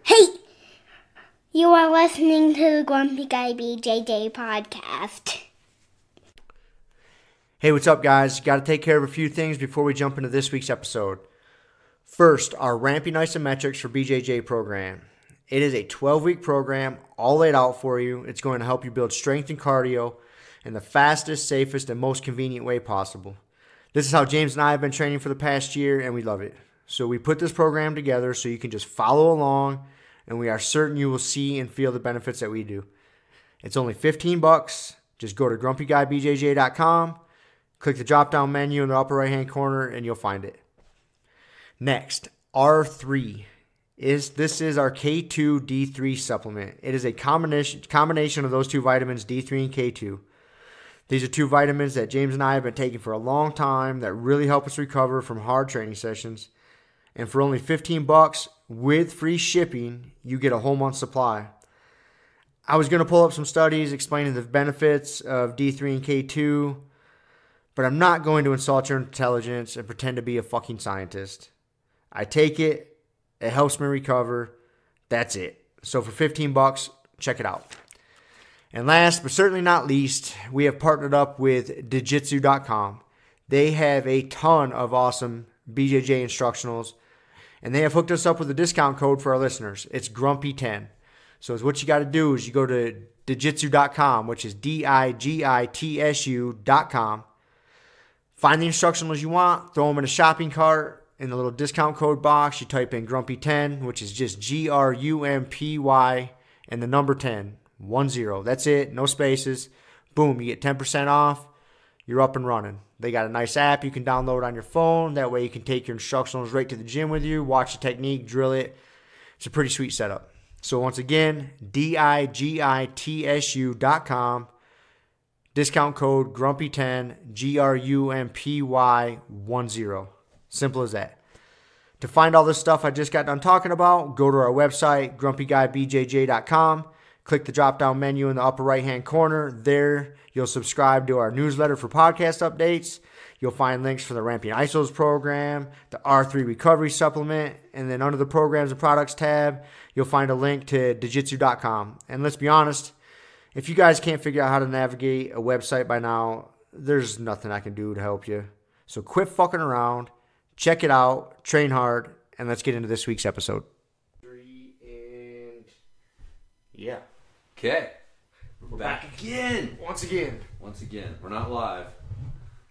Hey! You are listening to the Grumpy Guy BJJ Podcast. Hey, what's up, guys? Got to take care of a few things before we jump into this week's episode. First, our Ramping Isometrics for BJJ program. It is a 12-week program, all laid out for you. It's going to help you build strength and cardio in the fastest, safest, and most convenient way possible. This is how James and I have been training for the past year, and we love it. So we put this program together so you can just follow along, and we are certain you will see and feel the benefits that we do. It's only $15. Just go to grumpyguybjj.com, click the drop-down menu in the upper right-hand corner, and you'll find it. Next, R3. This is our K2 D3 supplement. It is a combination of those two vitamins, D3 and K2. These are two vitamins that James and I have been taking for a long time that really help us recover from hard training sessions. And for only $15 with free shipping, you get a whole month supply. I was going to pull up some studies explaining the benefits of D3 and K2, but I'm not going to insult your intelligence and pretend to be a fucking scientist. I take it. It helps me recover. That's it. So for $15, check it out. And last but certainly not least, we have partnered up with Jiu-Jitsu.com. They have a ton of awesome BJJ instructionals, and they have hooked us up with a discount code for our listeners. It's Grumpy10. So what you got to do is you go to Jiu-Jitsu.com, which is DIGITSU.com. Find the instructionals you want, throw them in a shopping cart. In the little discount code box, you type in Grumpy10, which is just GRUMPY and the number 10, 10. That's it, no spaces. Boom, you get 10% off. You're up and running. They got a nice app you can download on your phone. That way you can take your instructionals right to the gym with you, watch the technique, drill it. It's a pretty sweet setup. So once again, DIGITSU.com. Discount code Grumpy10, GRUMPY10. Simple as that. To find all this stuff I just got done talking about, go to our website, grumpyguybjj.com. Click the drop-down menu in the upper right-hand corner. There, you'll subscribe to our newsletter for podcast updates. You'll find links for the Ramping Isos program, the R3 Recovery Supplement, and then under the Programs and Products tab, you'll find a link to Jiu-Jitsu.com. And let's be honest, if you guys can't figure out how to navigate a website by now, there's nothing I can do to help you. So quit fucking around, check it out, train hard, and let's get into this week's episode. Yeah. Okay. We're back again. Once again. We're not live.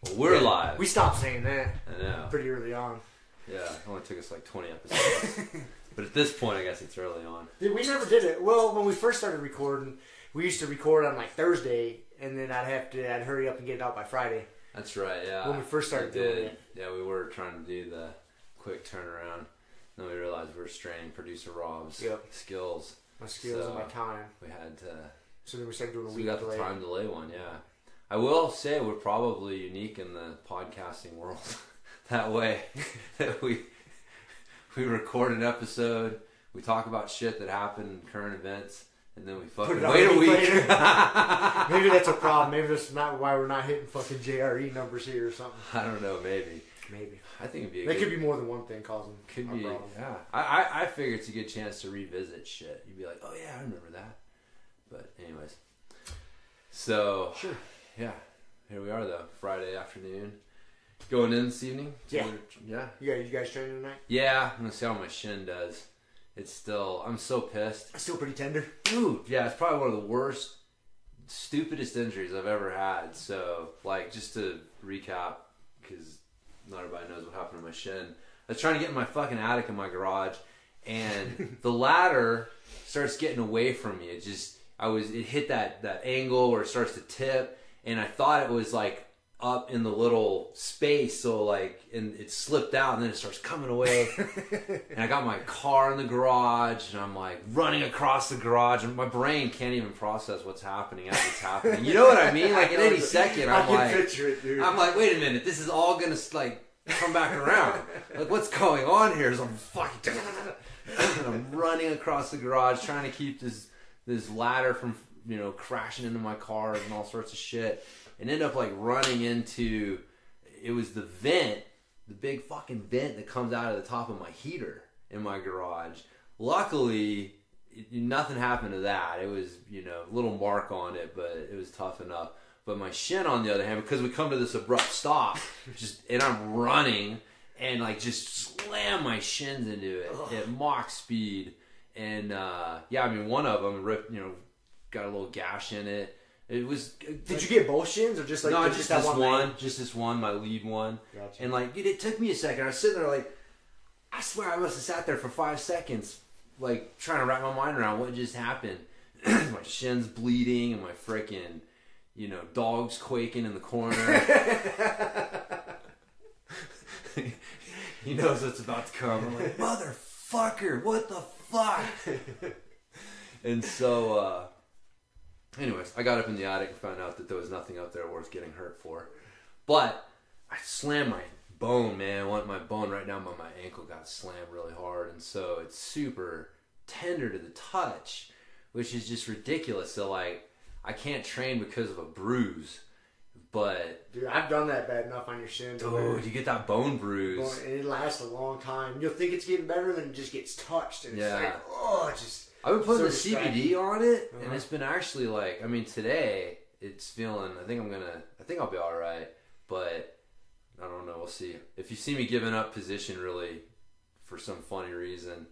Well, we're live. We stopped saying that. I know. Pretty early on. Yeah, it only took us like 20 episodes. But at this point, I guess it's early on. We never did it. Well, when we first started recording, we used to record on like Thursday, and then I'd hurry up and get it out by Friday. That's right, yeah. When we first started doing it. Yeah, we were trying to do the quick turnaround. Then we realized we were straining producer Rob's skills. My skills and my time. We had to. So then we started doing a week delay. We got the time delay one, yeah. I will say we're probably unique in the podcasting world that way. That we record an episode, we talk about shit that happened, current events, and then we fucking wait a week. Maybe that's a problem. Maybe that's not why we're not hitting fucking JRE numbers here or something. I don't know. Maybe. I think it'd be. Could be more than one thing causing. Could be. Problem. Yeah. I figure it's a good chance to revisit shit. You'd be like, oh yeah, I remember that. But anyways, so sure. Yeah, here we are though. Friday afternoon, going in this evening. Yeah. Yeah. You guys training tonight? Yeah, I'm gonna see how my shin does. It's still. I'm so pissed. It's still pretty tender. Dude, yeah, it's probably one of the worst, stupidest injuries I've ever had. So, like, just to recap, because not everybody knows what happened to my shin. I was trying to get in my fucking attic in my garage, and the ladder starts getting away from me. It hit that angle where it starts to tip, and I thought it was like up in the little space, so like, and it slipped out, and then it starts coming away. And I got my car in the garage, and I'm like running across the garage, and my brain can't even process what's happening as it's happening. You know what I mean? Like, at any second, I can picture it, dude. I'm like, wait a minute, this is all gonna like come back around. Like, what's going on here? So I'm fucking, and I'm running across the garage trying to keep this ladder from, you know, crashing into my car and all sorts of shit. And end up like running into, it was the vent, the big fucking vent that comes out of the top of my heater in my garage. luckily, nothing happened to that. It was, a little mark on it, but it was tough enough. But my shin, on the other hand, because we come to this abrupt stop, and I'm running, and like just slam my shins into it at mock speed. And one of them ripped, got a little gash in it. It was. Did you get both shins or just like no? Just this one. Just this one, my lead one. Gotcha. And like, dude, it took me a second. I was sitting there like, I swear I must have sat there for 5 seconds, like trying to wrap my mind around what just happened. My shins bleeding and my freaking, dogs quaking in the corner. He knows what's about to come. I'm like, motherfucker, what the fuck? And so, anyways, I got up in the attic and found out that there was nothing up there worth getting hurt for. But I slammed my bone, man. My bone right down by my ankle got slammed really hard. And so it's super tender to the touch, which is just ridiculous. So, like, I can't train because of a bruise. But dude, I've done that bad enough on your shin. Dude, you get that bone bruise. And it lasts a long time. You'll think it's getting better, then it just gets touched. And it's like, I've been putting the CBD on it, and it's been actually like, today it's feeling, I think I'll be alright, but I don't know, we'll see. If you see me giving up position really for some funny reason,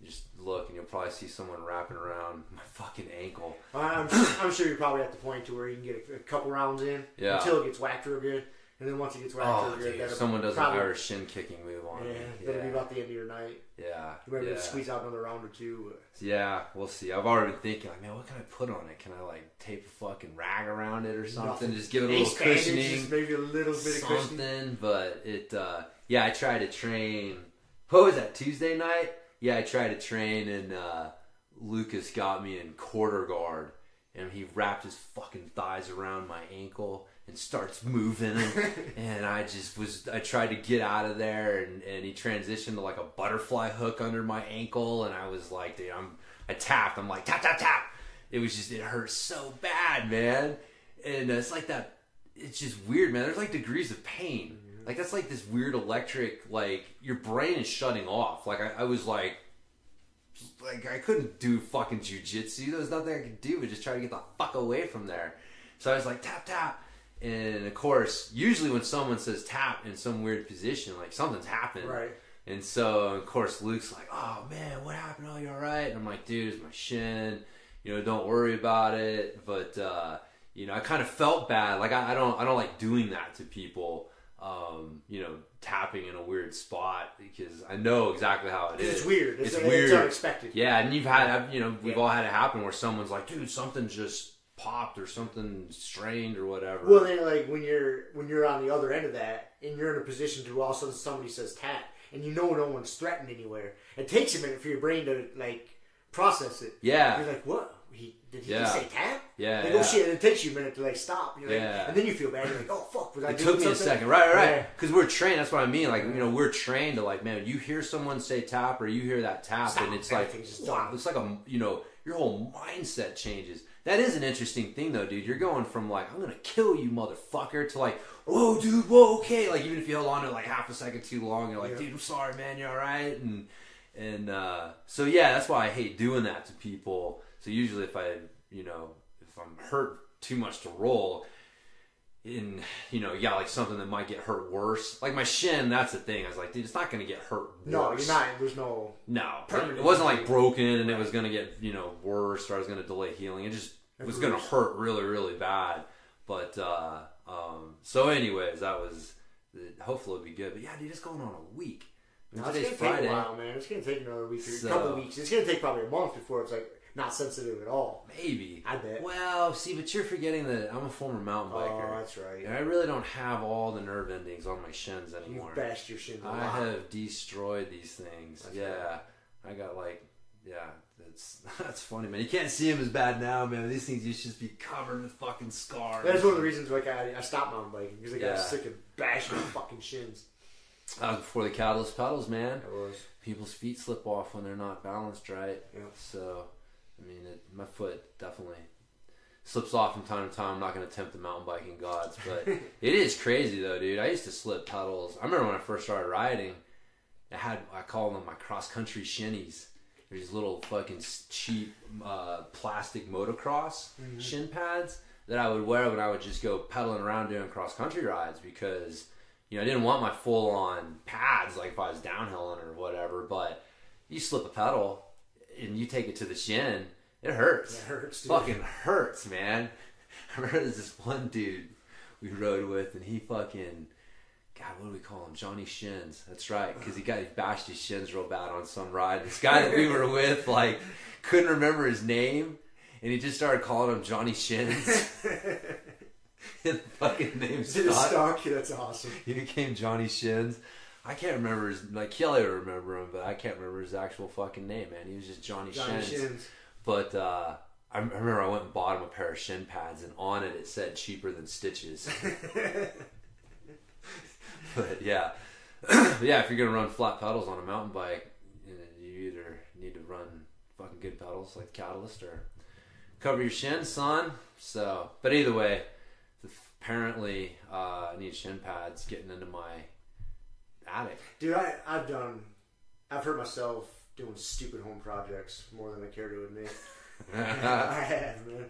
just look and you'll probably see someone wrapping around my fucking ankle. I'm sure you're probably at the point to where you can get a couple rounds in until it gets whacked real good. And then once it gets whacked real good, someone does an Irish shin kicking move on me. That'll be about the end of your night. Yeah. You might be able to squeeze out another round or two. Yeah, we'll see. I've already been thinking, like, man, what can I put on it? Can I, like, tape a fucking rag around it or something? Nothing. Just give it a little cushioning. Maybe a little bit of cushioning. But it, I tried to train. What was that, Tuesday night? Yeah, I tried to train, and Lucas got me in quarter guard, and he wrapped his fucking thighs around my ankle and starts moving, and I tried to get out of there, and he transitioned to like a butterfly hook under my ankle, and I was like, dude, I tapped, I'm like, tap, tap, tap. It hurt so bad, man. And it's like that, it's just weird, man. There's like degrees of pain. Like, that's like this weird electric, like, your brain is shutting off. Like, I was like, I couldn't do fucking jujitsu. There was nothing I could do but just try to get the fuck away from there. So I was like, tap, tap. And, of course, usually when someone says tap in some weird position, like, something's happened. Right. And so, of course, Luke's like, oh, man, what happened? Oh, you all right? And I'm like, dude, it's my shin. Don't worry about it. But, I kind of felt bad. Like, I don't like doing that to people. Tapping in a weird spot because I know exactly how it is. It's weird. It's weird. It's unexpected. Yeah, and we've all had it happen where someone's like, dude, something just popped or something strained or whatever. Well, then, like, when you're on the other end of that and you're in a position to all of a sudden somebody says tap and no one's threatened anywhere, it takes a minute for your brain to, like, process it. Yeah. You're like, what? Did he just say tap? Yeah. Like, oh shit, it takes you a minute to, like, stop. You're like, and then you feel bad. You're like, oh fuck, was I doing something? It took me a second. Right. Because we're trained. That's what I mean. Like, we're trained to, like, man, you hear someone say tap or you hear that tap and it's like, wow, it's like your whole mindset changes. That is an interesting thing, though, dude. You're going from, like, I'm going to kill you, motherfucker, to, like, whoa, dude, whoa, okay. Like, even if you held on to, like, half a second too long, you're like, dude, I'm sorry, man, you all right? And so, yeah, that's why I hate doing that to people. So usually if if I'm hurt too much to roll, like something that might get hurt worse. Like my shin, that's the thing. I was like, dude, it's not going to get hurt worse. No, you're not. There's no... No. It wasn't like broken and it was going to get, worse or I was going to delay healing. It just was going to hurt really, really bad. But, so anyways, that was... Hopefully it'll be good. But yeah, dude, it's going on a week. Today's Friday. Take a while, man. It's going to take another week or a couple weeks. It's going to take probably a month before it's like... not sensitive at all. Maybe. I bet. Well, see, but you're forgetting that I'm a former mountain biker. Oh, that's right. And I really don't have all the nerve endings on my shins anymore. You've bashed your shins a lot. I have destroyed these things. That's right. I got like, that's funny, man. You can't see them as bad now, man. These things used to just be covered with fucking scars. That's one of the reasons like I stopped mountain biking because I got sick of bashing my fucking shins. That was before the catalyst pedals, man. It was. People's feet slip off when they're not balanced right. Yeah. So... my foot definitely slips off from time to time. I'm not going to tempt the mountain biking gods, but it is crazy though, dude. I used to slip pedals. I remember when I first started riding, I call them my cross country shinnies. these little fucking cheap plastic motocross shin pads that I would wear when I would just go pedaling around doing cross-country rides because, I didn't want my full-on pads like if I was downhilling or whatever, but you slip a pedal and you take it to the shin, it hurts. It hurts, dude. Fucking hurts, man. I remember there's this one dude we rode with, and he fucking, God, what do we call him? Johnny Shins. That's right, because he bashed his shins real bad on some ride. This guy that we were with, like, couldn't remember his name, and he just started calling him Johnny Shins. His fucking name stuck. That's awesome. He became Johnny Shins. I can't remember his, like, Kelly would remember him, but I can't remember his actual fucking name, man. He was just Johnny Shins. But I remember I went and bought him a pair of shin pads, and on it said cheaper than stitches. But yeah, if you're gonna run flat pedals on a mountain bike, you either need to run fucking good pedals like Catalyst or cover your shins, son. So, but either way, apparently I need shin pads getting into my attic. Dude, I've hurt myself doing stupid home projects more than I care to admit. I have, man.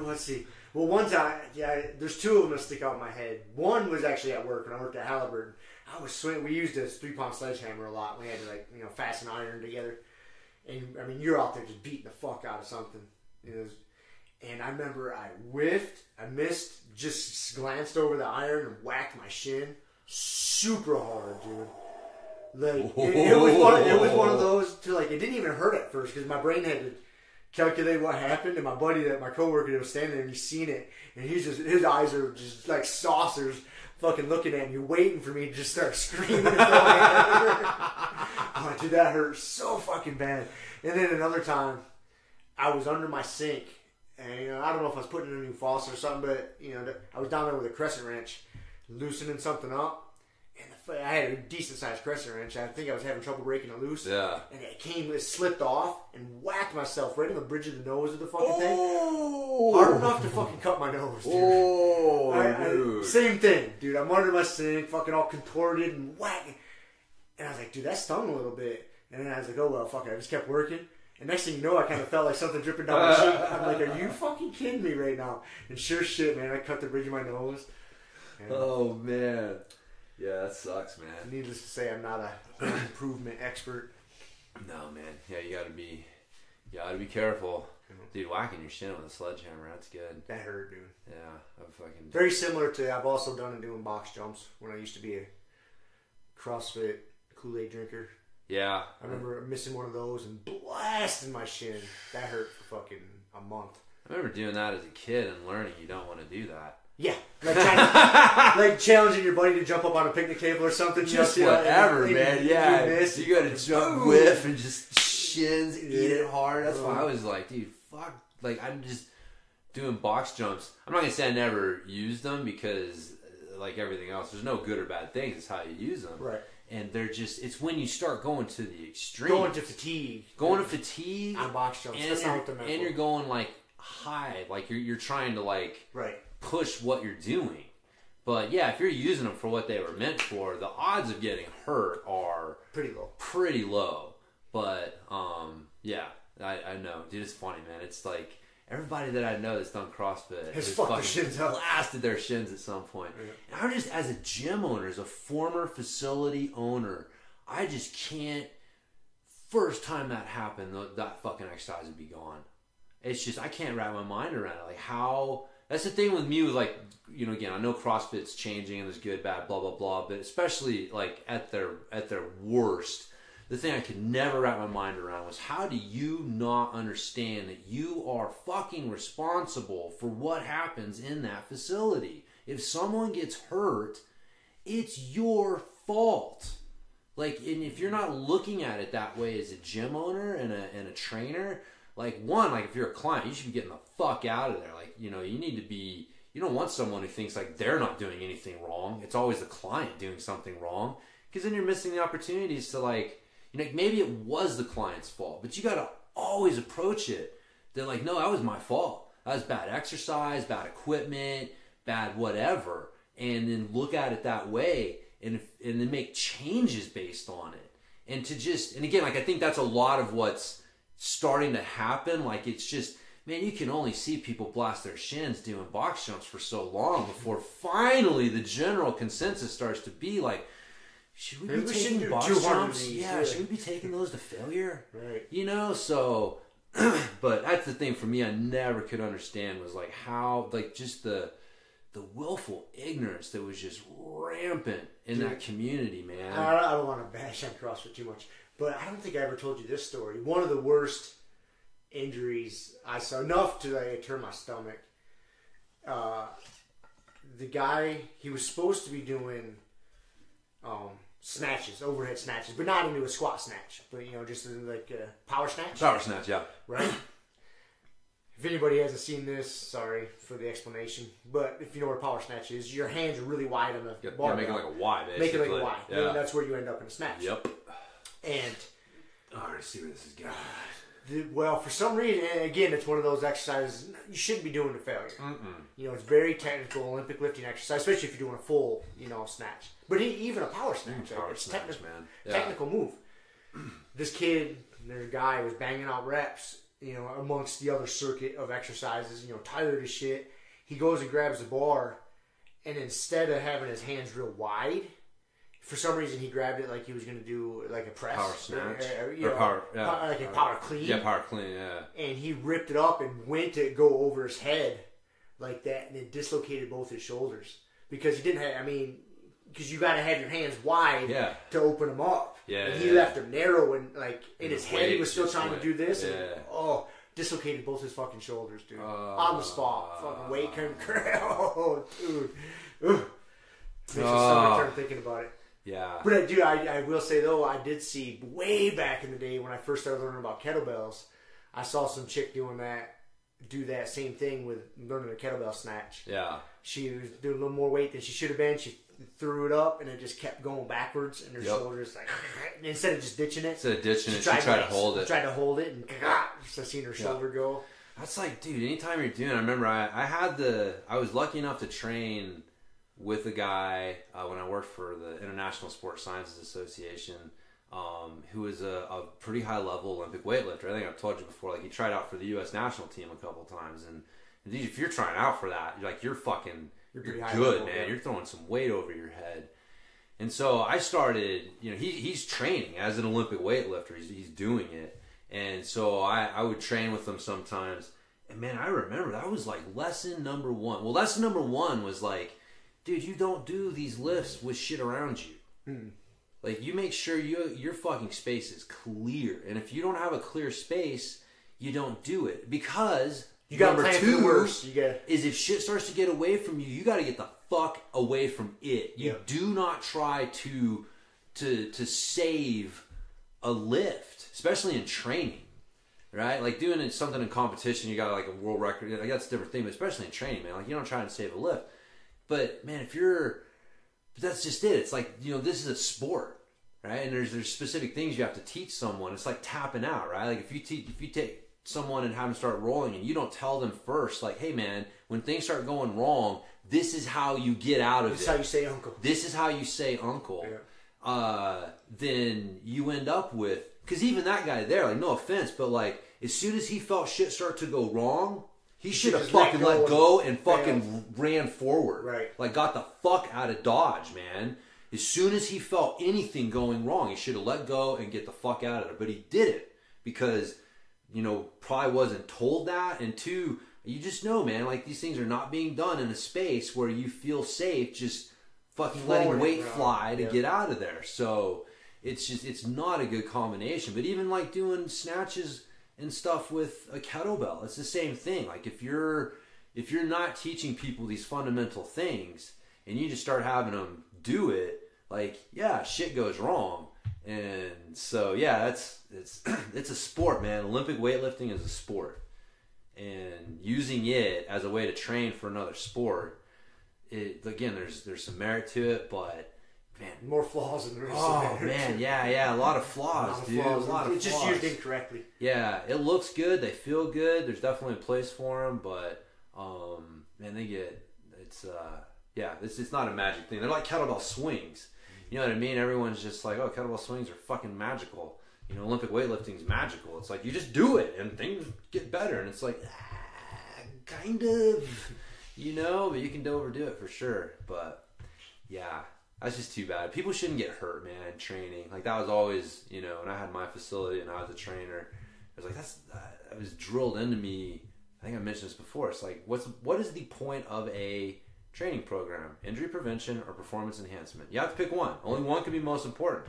Let's see. Well, one time, there's two of them that stick out in my head. One was actually at work when I worked at Halliburton. I was swinging. We used a 3-pound sledgehammer a lot. We had to fasten iron together. And I mean, you're out there just beating the fuck out of something. And I remember I whiffed, I missed, just glanced over the iron and whacked my shin super hard, dude. Like it was one of those to it didn't even hurt at first because my brain had to calculate what happened, and my buddy, my coworker, that was standing there, and he's seen it, and his eyes are just like saucers, fucking looking at me, waiting for me to just start screaming. I'm like, dude, that hurt so fucking bad. And then another time, I was under my sink, and I don't know if I was putting in a new faucet or something, but I was down there with a crescent wrench, loosening something up. And I had a decent sized crescent wrench. I think I was having trouble breaking it loose. Yeah. And it slipped off and whacked myself right on the bridge of the nose of the fucking thing. Hard enough to fucking cut my nose, dude. Dude. Same thing, dude. I'm under my sink, fucking all contorted and whacking. And I was like, dude, that stung a little bit. And then I was like, oh, well, fuck it. I just kept working. And next thing you know, I kind of felt like something dripping down my cheek. I'm like, are you fucking kidding me right now? And sure shit, man, I cut the bridge of my nose. And oh, man. Yeah, that sucks, man. Needless to say, I'm not a home improvement expert. No, man. Yeah, you gotta be careful. Dude, whacking your shin with a sledgehammer, that's good. That hurt, dude. Yeah, very similar to, I've also done it doing box jumps when I used to be a CrossFit Kool-Aid drinker. Yeah. I remember missing one of those and blasting my shin. That hurt for fucking a month. I remember doing that as a kid and learning you don't want to do that. Yeah, like challenging your buddy to jump up on a picnic table or something. Just whatever, man. Yeah, you got to jump, whiff, and just shins, eat it hard. That's why I was like, dude, fuck. Like, I'm just doing box jumps. I'm not gonna say I never used them because, like everything else, there's no good or bad things. It's how you use them. Right. And they're just, it's when you start going to the extreme. Going to fatigue. On box jumps. And, that's not what they're meant for. You're going like high, like you're trying to like push what you're doing. But yeah, if you're using them for what they were meant for, the odds of getting hurt are pretty low. But yeah, I know, dude. It's funny, man. It's like everybody that I know that's done CrossFit has fucking blasted their shins at some point. Yeah. And I just, as a gym owner, as a former facility owner, I just can't. First time that happened, that fucking exercise would be gone. It's just, I can't wrap my mind around it. Like how, that's the thing with me with like, you know, again, I know CrossFit's changing and there's good, bad, blah, blah, blah, but especially like at their worst, the thing I could never wrap my mind around was how do you not understand that you are fucking responsible for what happens in that facility? If someone gets hurt, it's your fault. Like, and if you're not looking at it that way as a gym owner and a trainer, like, one, like, if you're a client, you should be getting the fuck out of there. Like, you know, you need to be, you don't want someone who thinks, like, they're not doing anything wrong. It's always the client doing something wrong. Because then you're missing the opportunities to, like, you know, maybe it was the client's fault. But you got to always approach it. They're like, no, that was my fault. That was bad exercise, bad equipment, bad whatever. And then look at it that way and then make changes based on it. And to just, and again, like, I think that's a lot of what's starting to happen. Like, it's just, man, you can only see people blast their shins doing box jumps for so long before finally the general consensus starts to be like, should we be taking box jumps? Yeah, should we be taking those to failure? Right. You know, so, but that's the thing for me I never could understand was like how, like just the willful ignorance that was just rampant in that community, man. I don't want to bash on CrossFit too much, but I don't think I ever told you this story. One of the worst injuries I saw, enough to like, turn my stomach. The guy, he was supposed to be doing snatches, overhead snatches, but not into a squat snatch, but just like a power snatch. Power snatch, yeah. Right? If anybody hasn't seen this, sorry for the explanation, but if you know what a power snatch is, your hands are really wide on the bar. Yeah, make it like a Y, basically. Make it like a Y. Yeah. And that's where you end up in a snatch. Yep. And I already see where this is going. Well, for some reason, and again, it's one of those exercises you shouldn't be doing to failure. It's very technical Olympic lifting exercise, especially if you're doing a full, snatch. But even a power snatch, it's technical move. This kid, their guy, was banging out reps, amongst the other circuit of exercises, tired as shit. He goes and grabs the bar, and instead of having his hands real wide, for some reason he grabbed it like he was going to do like a press. Power snatch. Like a power clean. Yeah, power clean, yeah. And he ripped it up and went to go over his head like that, and it dislocated both his shoulders. Because he didn't have, because you got to have your hands wide to open them up. Yeah. And he left them narrow, and like in his head he was still trying to do this. Yeah. And, dislocated both his fucking shoulders, dude. On the spot. Fucking weight couldn't. Oh, dude. Ugh. Makes your stomach turn thinking about it. Yeah. But I will say though, I did see way back in the day when I first started learning about kettlebells, I saw some chick do that same thing with learning a kettlebell snatch. Yeah. She was doing a little more weight than she should have been. She threw it up and it just kept going backwards, and her shoulders like instead of just ditching it. She tried to hold it. Tried to hold it, and just I seen her shoulder go. That's like, dude. Anytime you're doing, I remember I was lucky enough to train with a guy when I worked for the International Sports Sciences Association, who was a pretty high level Olympic weightlifter. I think I've told you before. Like he tried out for the U.S. national team a couple times, and dude, if you're trying out for that, you're good, level, man. Yeah. You're throwing some weight over your head. And so I started. He's training as an Olympic weightlifter. He's doing it, and so I would train with him sometimes. And man, I remember that was like lesson number one. Well, lesson number one was like, dude, you don't do these lifts with shit around you. Like, you make sure your fucking space is clear. And if you don't have a clear space, you don't do it. Because you got number two is if shit starts to get away from you, you got to get the fuck away from it. You do not try to save a lift, especially in training. Right? Like, doing something in competition, you got like a world record. Like, that's a different thing. But especially in training, man. Like, you don't try to save a lift. But man, that's just it. It's like, this is a sport, right? And there's specific things you have to teach someone. It's like tapping out, right? Like if you take someone and have them start rolling, and you don't tell them first, like, hey man, when things start going wrong, this is how you get out of it. This is how you say uncle. This is how you say uncle. Yeah. Then you end up with, because even that guy there, like, no offense, but like as soon as he felt shit start to go wrong, he should have fucking let go and fucking ran forward. Right. Like, got the fuck out of Dodge, man. As soon as he felt anything going wrong, he should have let go and get the fuck out of it. But he didn't because, probably wasn't told that. And two, you just know, man, like, these things are not being done in a space where you feel safe just fucking letting weight fly to get out of there. So it's not a good combination. But even like doing snatches and stuff with a kettlebell, it's the same thing. Like if you're not teaching people these fundamental things and you just start having them do it, like, shit goes wrong. And so it's a sport, man. Olympic weightlifting is a sport, and using it as a way to train for another sport, again, there's some merit to it, but man, more flaws than there is. Oh man, a lot of flaws, dude. A lot of it's flaws. Just used incorrectly. Yeah, it looks good. They feel good. There's definitely a place for them, but man, it's not a magic thing. They're like kettlebell swings. You know what I mean? Everyone's just like, oh, kettlebell swings are fucking magical. Olympic weightlifting is magical. It's like you just do it and things get better. And it's like, kind of, but you can overdo it for sure. But yeah, that's just too bad. People shouldn't get hurt, man, training. Like that was always, when I had my facility and I was a trainer, it was like, that was drilled into me. I think I mentioned this before. It's like, what is the point of a training program? Injury prevention or performance enhancement? You have to pick one. Only one can be most important.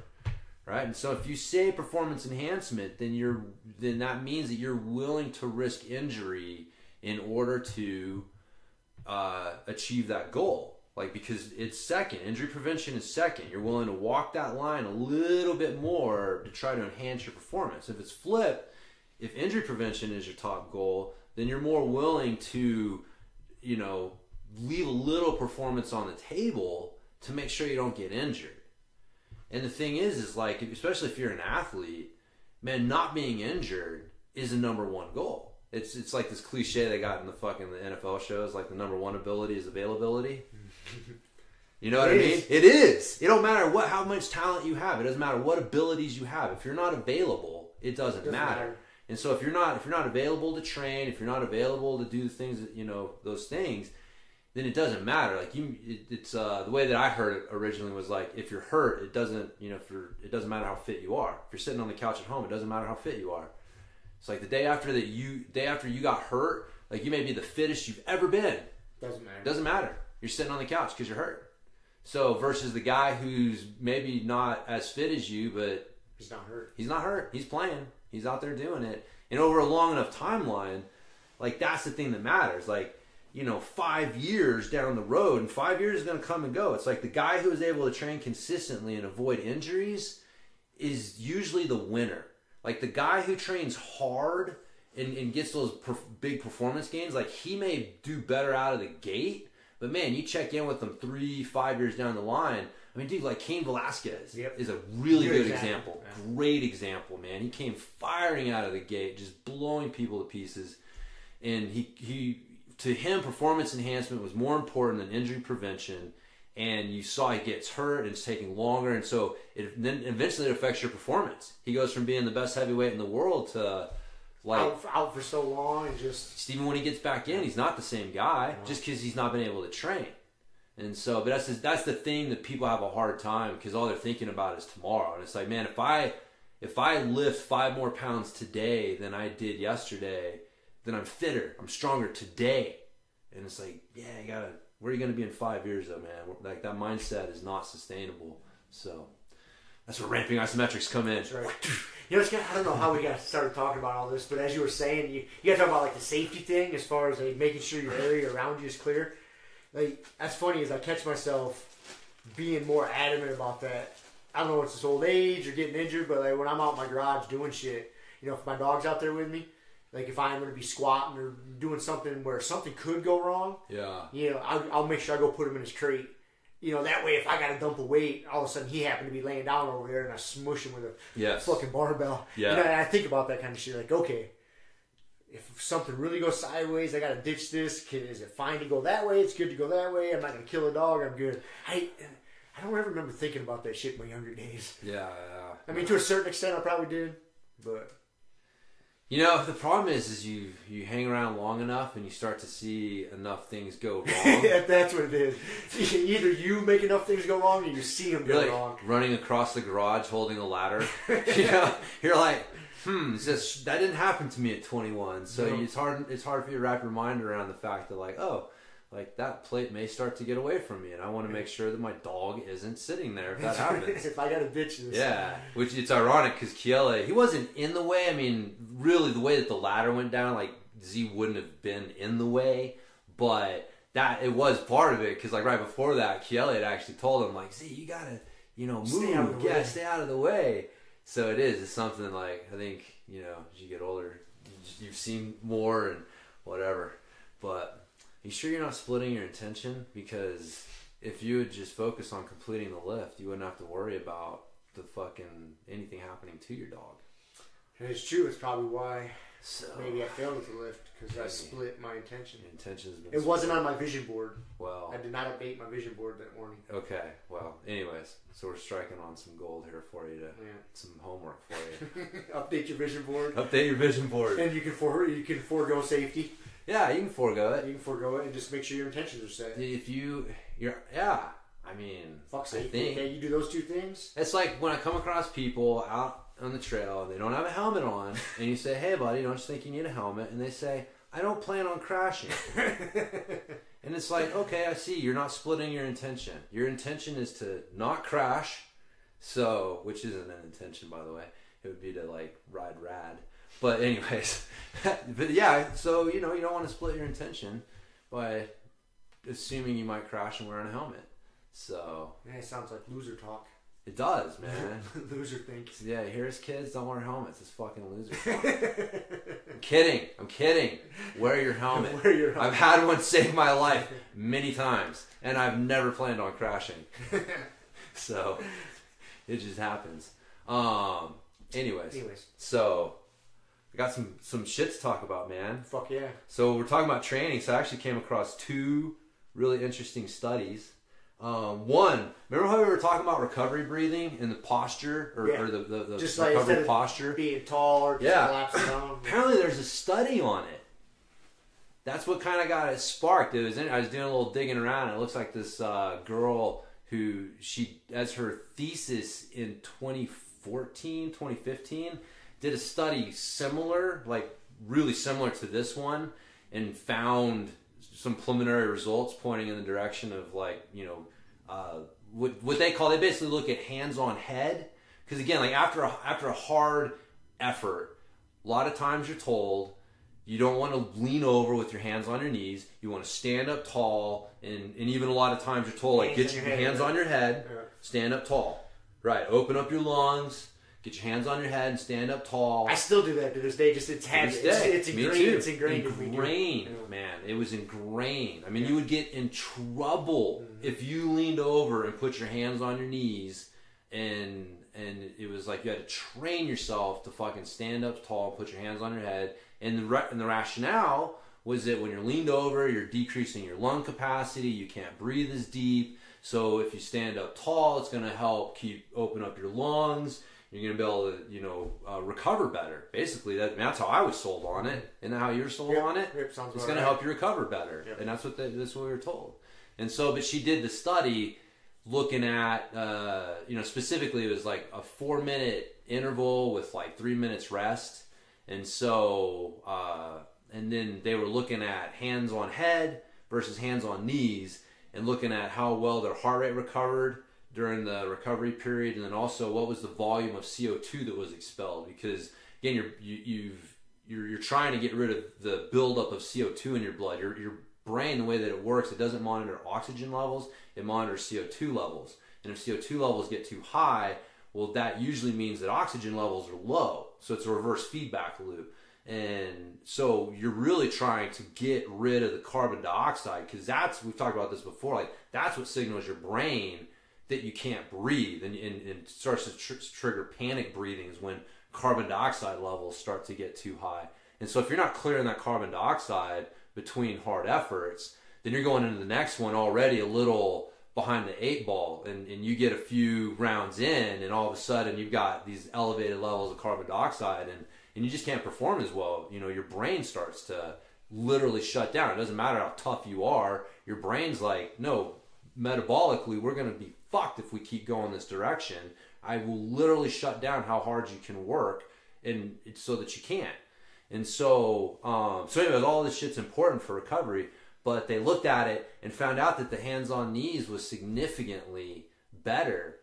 Right, and so if you say performance enhancement, then that means that you're willing to risk injury in order to achieve that goal. Like, because it's second, injury prevention is second. You're willing to walk that line a little bit more to try to enhance your performance. If it's flipped, if injury prevention is your top goal, then you're more willing to, leave a little performance on the table to make sure you don't get injured. And the thing is like, especially if you're an athlete, man, not being injured is the number one goal. It's like this cliche they got in the NFL shows, like the number one ability is availability. You know what I mean? It is. It don't matter how much talent you have. It doesn't matter what abilities you have. If you're not available, it doesn't matter. And so if you're not available to train, if you're not available to do things that, those things, then it doesn't matter. Like it's the way that I heard it originally was like, if you're hurt, it doesn't, it doesn't matter how fit you are. If you're sitting on the couch at home, it doesn't matter how fit you are. It's like the day after you got hurt, like you may be the fittest you've ever been. Doesn't matter. You're sitting on the couch because you're hurt. So versus the guy who's maybe not as fit as you, but he's not hurt. He's not hurt. He's playing. He's out there doing it. And over a long enough timeline, like that's the thing that matters. Like, 5 years down the road, and 5 years is going to come and go. It's like the guy who is able to train consistently and avoid injuries is usually the winner. Like the guy who trains hard and gets those big performance gains, like he may do better out of the gate, but man, you check in with them 3-5 years down the line. I mean, dude, like Cain Velasquez is a really good example. Yeah. Great example, man. He came firing out of the gate, just blowing people to pieces. And to him, performance enhancement was more important than injury prevention. And you saw he gets hurt and it's taking longer. And so then eventually it affects your performance. He goes from being the best heavyweight in the world to like out for so long and just even when he gets back in, he's not the same guy just because he's not been able to train. And so, but that's the thing that people have a hard time because all they're thinking about is tomorrow. And it's like, man, if I lift 5 more pounds today than I did yesterday, then I'm fitter, I'm stronger today. And it's like, yeah, where are you going to be in 5 years though, man? Like that mindset is not sustainable. So that's where ramping isometrics come in. That's right. I don't know how we got started talking about all this, but as you were saying, you got to talk about like the safety thing as far as like making sure your area around you is clear. Like that's funny is I catch myself being more adamant about that. I don't know if it's this old age or getting injured, but like when I'm out in my garage doing shit, if my dog's out there with me, like if I'm going to be squatting or doing something where something could go wrong, I'll make sure I go put him in his crate. That way if I got to dump a weight, all of a sudden he happened to be laying down over there and I smush him with a fucking barbell. Yeah. And I think about that kind of shit. Like, okay, if something really goes sideways, I got to ditch this. Is it fine to go that way? It's good to go that way. I'm not going to kill a dog. I'm good. I don't ever remember thinking about that shit in my younger days. Yeah. I mean, to a certain extent, I probably did, but... the problem is you hang around long enough and you start to see enough things go wrong. That's what it is. Either you make enough things go wrong or you see them go wrong. Running across the garage holding a ladder. You're like, that didn't happen to me at 21. So it's hard for you to wrap your mind around the fact that like that plate may start to get away from me, and I want to make sure that my dog isn't sitting there if that happens. If I got to ditch this. Yeah, which it's ironic because Kiele, he wasn't in the way. I mean, really, the way that the ladder went down, like Z wouldn't have been in the way, but that it was part of it because like right before that, Kiele had actually told him like, Z, you gotta move, stay out of the way. So it's something like I think as you get older, you've seen more and whatever, but. You sure you're not splitting your attention? Because if you would just focus on completing the lift, you wouldn't have to worry about the fucking anything happening to your dog. And it's true. It's probably why So maybe I failed with the lift because I split my intention. Intention's been It wasn't on my vision board. Well, I did not update my vision board that morning. Okay. Well, anyways, so we're striking on some gold here for you some homework for you. Update your vision board. Update your vision board. And you can forego safety. Yeah, you can forego it. You can forego it and just make sure your intentions are set. If you're I mean, fuck safety. Okay, you do those two things. It's like when I come across people out on the trail and they don't have a helmet on, and you say, "Hey, buddy, don't you think you need a helmet?" And they say, "I don't plan on crashing." And it's like, okay, I see. You're not splitting your intention. Your intention is to not crash. So, which isn't an intention, by the way. It would be to like ride rad. But anyways, but yeah. So you don't want to split your intention by assuming you might crash and wearing a helmet. So yeah, it sounds like loser talk. It does, man. Loser thinks. Yeah, here's kids don't wear helmets. It's fucking loser talk. I'm kidding. Wear your helmet. Wear your helmet. I've had one save my life many times, and I've never planned on crashing. So it just happens. Anyways, so I got some shit to talk about, man. Fuck yeah. So we're talking about training. So I actually came across two really interesting studies. One, remember how we were talking about recovery breathing and the posture or the just recovery like posture? Being tall or just collapsing down. Apparently there's a study on it. That's what kind of got it sparked. I was doing a little digging around, and it looks like this girl who she, as her thesis in 2015, did a study similar, like really similar to this one, and found some preliminary results pointing in the direction of like, what they basically look at hands on head. Because again, like after a hard effort, a lot of times you're told you don't want to lean over with your hands on your knees. You want to stand up tall, and even a lot of times you're told like get your hands on your head, stand up tall. Right, open up your lungs. Get your hands on your head and stand up tall. I still do that to this day. Just it's habit. It's ingrained. It's ingrained. Ingrained, man. It was ingrained. I mean, you would get in trouble if you leaned over and put your hands on your knees, and it was like you had to train yourself to fucking stand up tall, put your hands on your head, and the rationale was that when you're leaned over, you're decreasing your lung capacity. You can't breathe as deep. So if you stand up tall, it's going to help open up your lungs. You're going to be able to, recover better. Basically, that's how I was sold on it. Isn't that how you were sold on it? It's going to help you recover better. Yep. And that's what we were told. And so, but she did the study looking at, specifically it was like a 4-minute interval with like 3 minutes rest. And so, and then they were looking at hands on head versus hands on knees and looking at how well their heart rate recovered during the recovery period, and then also what was the volume of CO2 that was expelled? Because again, you're trying to get rid of the buildup of CO2 in your blood. Your brain, the way that it works, it doesn't monitor oxygen levels; it monitors CO2 levels. And if CO2 levels get too high, well, that usually means that oxygen levels are low. So it's a reverse feedback loop. And so you're really trying to get rid of the carbon dioxide, because we've talked about this before. Like that's what signals your brain that you can't breathe, and starts to trigger panic breathing is when carbon dioxide levels start to get too high. And so if you're not clearing that carbon dioxide between hard efforts, then you're going into the next one already a little behind the 8 ball, and you get a few rounds in, and all of a sudden you've got these elevated levels of carbon dioxide, and you just can't perform as well. Your brain starts to literally shut down. It doesn't matter how tough you are. Your brain's like, no, metabolically, we're going to be fucked if we keep going this direction. I will literally shut down how hard you can work, and it's so that you can't. And so, anyways, all this shit's important for recovery, but they looked at it and found out that the hands on knees was significantly better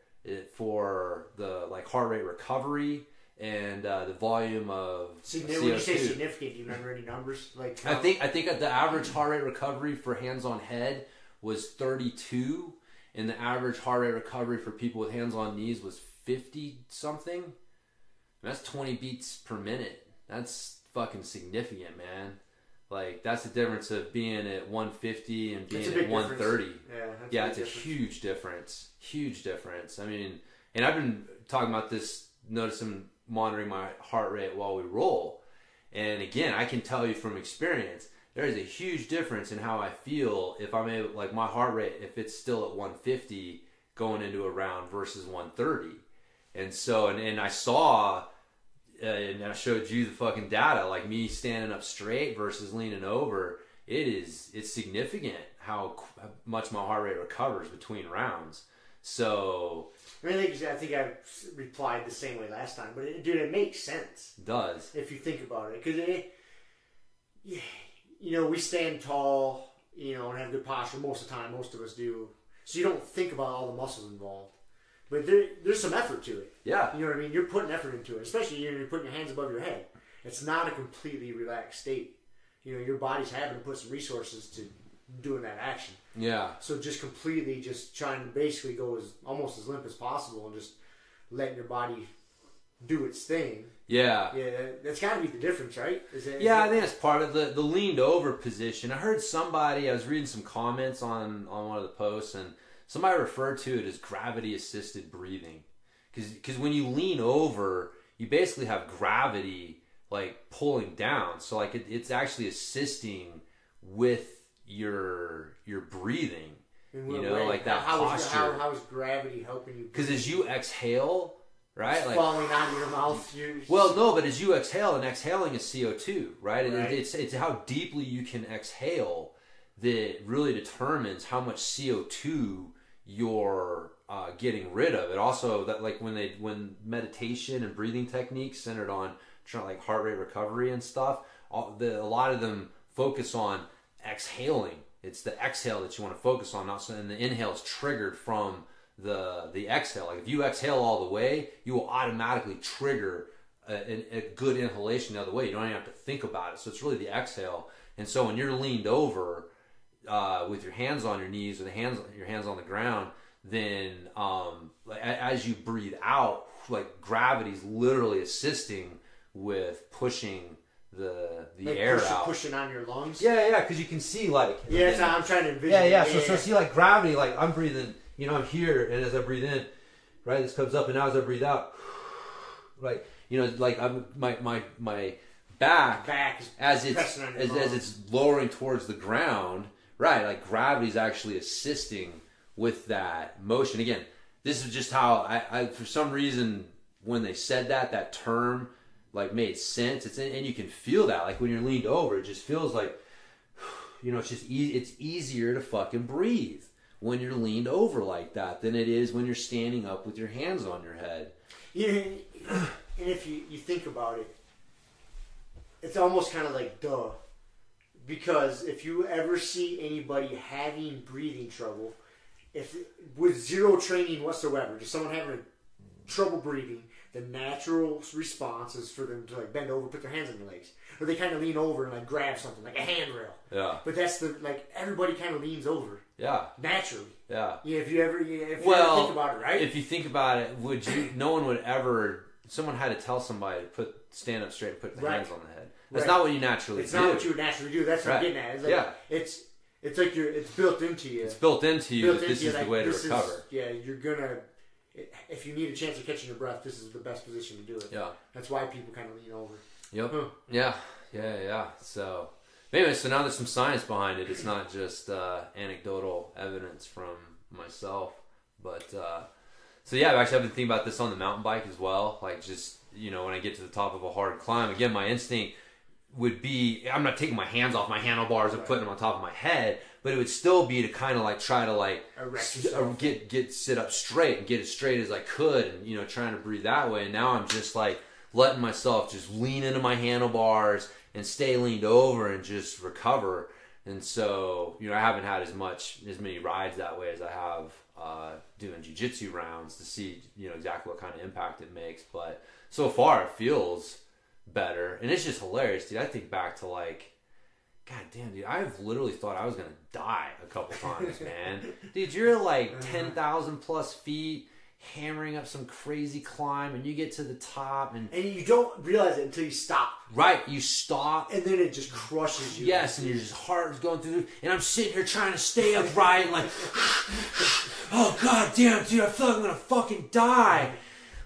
for the heart rate recovery and the volume of CO2. When you say significant, do you remember any numbers? I think the average heart rate recovery for hands on head was 32, and the average heart rate recovery for people with hands on knees was 50 something. That's 20 beats per minute. That's fucking significant, man. Like that's the difference of being at 150 and being at 130. Yeah, it's a huge difference. Huge difference. I mean, and I've been talking about this, monitoring my heart rate while we roll. And again, I can tell you from experience, there is a huge difference in how I feel if I'm able, like my heart rate, if it's still at 150 going into a round versus 130. And so, and I saw, and I showed you the fucking data, like me standing up straight versus leaning over. It's significant how much my heart rate recovers between rounds. So I think I replied the same way last time, but it makes sense. It does. If you think about it, because we stand tall, and have good posture most of the time. Most of us do. So you don't think about all the muscles involved. But there's some effort to it. Yeah. You know what I mean? You're putting effort into it, especially you're putting your hands above your head. It's not a completely relaxed state. Your body's having to put some resources to doing that action. Yeah. So just completely just trying to basically go almost as limp as possible and just letting your body do its thing. Yeah. Yeah, that's got to be the difference, right? I think that's part of the leaned over position. I heard I was reading some comments on one of the posts, and somebody referred to it as gravity assisted breathing. Because when you lean over, you basically have gravity like pulling down. So like it's actually assisting with your breathing. Like that posture. How is gravity helping you? Because as you exhale, right? It's falling out of your mouth. Well, no, but as you exhale, and exhaling is CO2, right? And it's how deeply you can exhale that really determines how much CO2 you're getting rid of. It also, that like when meditation and breathing techniques centered on trying like heart rate recovery and stuff, a lot of them focus on exhaling. It's the exhale that you want to focus on, and the inhale is triggered from the exhale. Like if you exhale all the way, you will automatically trigger a good inhalation the other way. You don't even have to think about it. So it's really the exhale. And so when you're leaned over with your hands on your knees or your hands on the ground, then as you breathe out, like gravity's literally assisting with pushing the air out. Pushing on your lungs? Yeah, because you can see like... Yeah, so I'm trying to envision. So see like gravity, like I'm breathing, I'm here, and as I breathe in, right, this comes up, and now as I breathe out, right, like I'm my back as it's lowering towards the ground, right, like gravity's actually assisting with that motion. Again, this is just how I for some reason when they said that term like made sense. And you can feel that like when you're leaned over, it just feels like it's just it's easier to fucking breathe when you're leaned over like that than it is when you're standing up with your hands on your head. And if you think about it, it's almost kind of like duh. Because if you ever see anybody having breathing trouble, with zero training whatsoever, just someone having trouble breathing, the natural response is for them to like bend over, put their hands on their legs, or they kind of lean over and like grab something like a handrail. Yeah. But that's everybody kind of leans over. Yeah. Naturally. Yeah. Yeah. If you ever think about it, right? If you think about it, no one would ever. Someone had to tell somebody to stand up straight and put their hands on the head. That's not what you naturally do. It's not what you would naturally do. That's what I'm getting at. It's like, it's like it's built into you. It's built into you that this is the way to recover. You're gonna. If you need a chance of catching your breath, this is the best position to do it. Yeah. That's why people kind of lean over. Yep. Huh. Yeah. So, anyway, so now there's some science behind it. It's not just anecdotal evidence from myself. But, I've been thinking about this on the mountain bike as well. Like, just, when I get to the top of a hard climb, again, my instinct would be, I'm not taking my hands off my handlebars and putting them on top of my head, but it would still be to kind of like try to like sit up straight and get as straight as I could, and trying to breathe that way. And now I'm just like letting myself just lean into my handlebars and stay leaned over and just recover. And so I haven't had as many rides that way as I have doing jiu-jitsu rounds to see exactly what kind of impact it makes. But so far it feels better, and it's just hilarious, dude. I think back to like, god damn, dude, I've literally thought I was gonna die a couple times, man. Dude, you're at like 10,000 plus feet, hammering up some crazy climb, and you get to the top, and you don't realize it until you stop. Right, you stop, and then it just crushes you. Yes, and your heart is going through, and I'm sitting here trying to stay upright, like, oh god damn, dude, I feel like I'm gonna fucking die.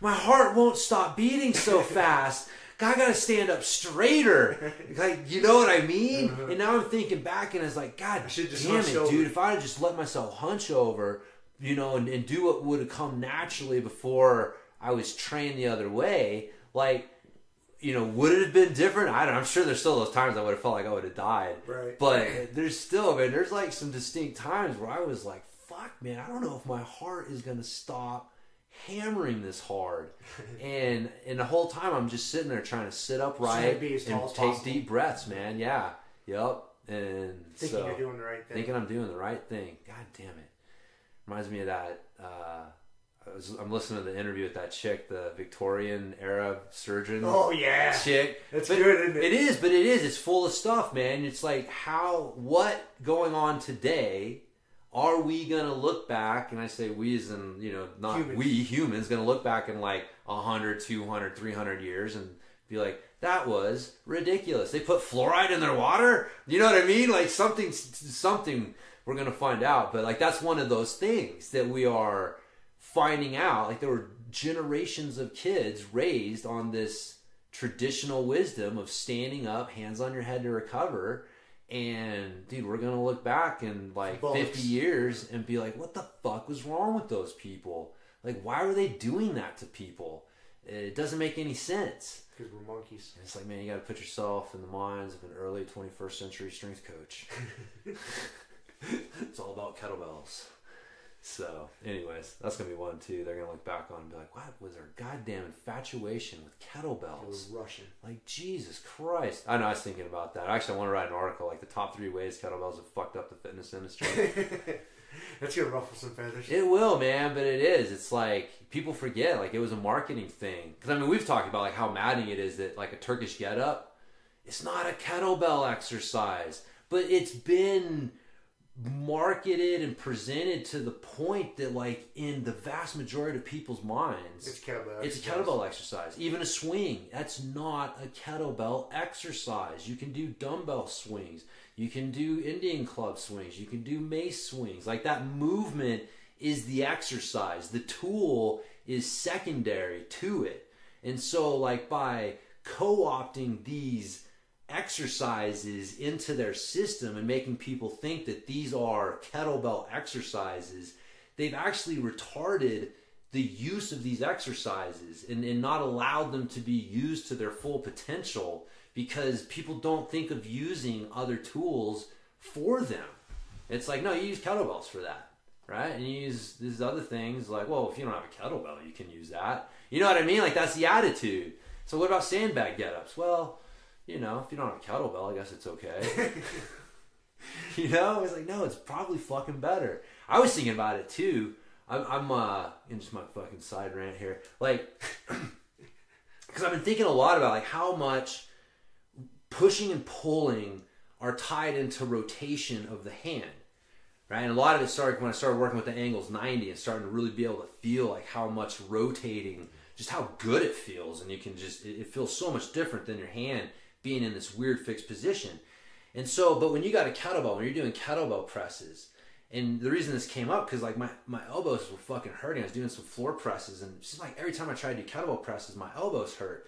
My heart won't stop beating so fast. guy got to stand up straighter. Like, you know what I mean? And now I'm thinking back, and it's like, God damn it, dude. If I had just let myself hunch over, you know, and do what would have come naturally before I was trained the other way, like, you know, would it have been different? I don't know. I'm sure there's still those times I would have felt like I would have died. Right. But there's still, man, there's like some distinct times where I was like, fuck, man, I don't know if my heart is going to stop hammering this hard. and the whole time I'm just sitting there trying to sit upright and take deep breaths, man. Yeah. Yep. And thinking you're doing the right thing. Thinking I'm doing the right thing. God damn it. Reminds me of that, I'm listening to the interview with that chick, the Victorian era surgeon. Oh, yeah. Chick. That's good, isn't it? It is, but it is. It's full of stuff, man. It's like, what going on today, are we going to look back, and I say we as in, you know, not humans. We humans, going to look back in like 100, 200, 300 years and be like, that was ridiculous. They put fluoride in their water? You know what I mean? Like something we're going to find out. But like that's one of those things that we are finding out. Like there were generations of kids raised on this traditional wisdom of standing up, hands on your head to recover. And dude, we're gonna look back in like 50 years and be like, what the fuck was wrong with those people? Like, why were they doing that to people? It doesn't make any sense. Because we're monkeys. And it's like, man, you gotta put yourself in the minds of an early 21st century strength coach. It's all about kettlebells. So, anyways, that's going to be one, too. They're going to look back on and be like, what was our goddamn infatuation with kettlebells? It was Russian. Like, Jesus Christ. I know, I was thinking about that. Actually, I want to write an article, like the top 3 ways kettlebells have fucked up the fitness industry. That's going to ruffle some feathers. It will, man, but it is. It's like, people forget, like, it was a marketing thing. Because, I mean, we've talked about, like, how maddening it is that, like, a Turkish get-up, it's not a kettlebell exercise. But it's been marketed and presented to the point that, like, in the vast majority of people's minds, it's a kettlebell exercise. Even a swing, that's not a kettlebell exercise. You can do dumbbell swings, you can do Indian club swings, you can do mace swings. Like, that movement is the exercise. The tool is secondary to it. And so, like, by co-opting these exercises into their system and making people think that these are kettlebell exercises, they've actually retarded the use of these exercises and not allowed them to be used to their full potential, because people don't think of using other tools for them. It's like, no, you use kettlebells for that, right? And you use these other things like, well, if you don't have a kettlebell, you can use that. You know what I mean? Like, that's the attitude. So what about sandbag get-ups? Well, you know, if you don't have a kettlebell, I guess it's okay. You know, it's like, no, it's probably fucking better. I was thinking about it too. I'm in just my fucking side rant here, like, because I've been thinking a lot about like how much pushing and pulling are tied into rotation of the hand, right? And a lot of it started when I started working with the angles 90 and starting to really be able to feel like how much rotating, just how good it feels, and you can just, it feels so much different than your hand being in this weird fixed position. And so, but when you got a kettlebell, when you're doing kettlebell presses, and the reason this came up, because like my elbows were fucking hurting. I was doing some floor presses, and it's just like every time I tried to do kettlebell presses, my elbows hurt.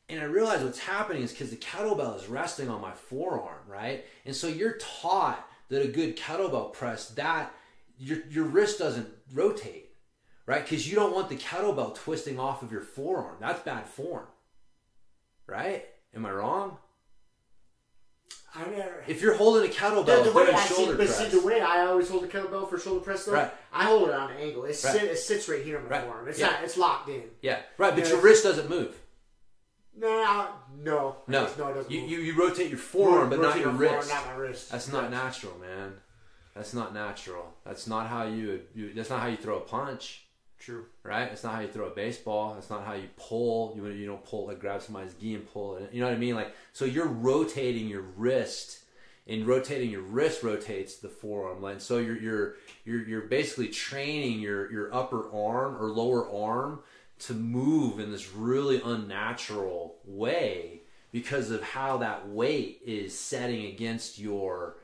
And I realized what's happening is because the kettlebell is resting on my forearm, right? And so you're taught that a good kettlebell press, that your wrist doesn't rotate, right? Because you don't want the kettlebell twisting off of your forearm. That's bad form, right? Am I wrong? If you're holding a kettlebell, the way I always hold a kettlebell for shoulder press, though, right. I hold it on an angle. It sits right here on my forearm. It's not. It's locked in. Yeah, right. But your wrist doesn't move. No. It doesn't move. You rotate your forearm, but not your wrist. Not my wrist. That's not natural, man. That's not natural. That's not how you. That's not how you throw a punch. True. Right? It's not how you throw a baseball. That's not how you pull. You don't pull, like grab somebody's gi and pull it. You know what I mean? Like, so you're rotating your wrist, and rotating your wrist rotates the forearm. And so you're basically training your upper arm or lower arm to move in this really unnatural way because of how that weight is setting against your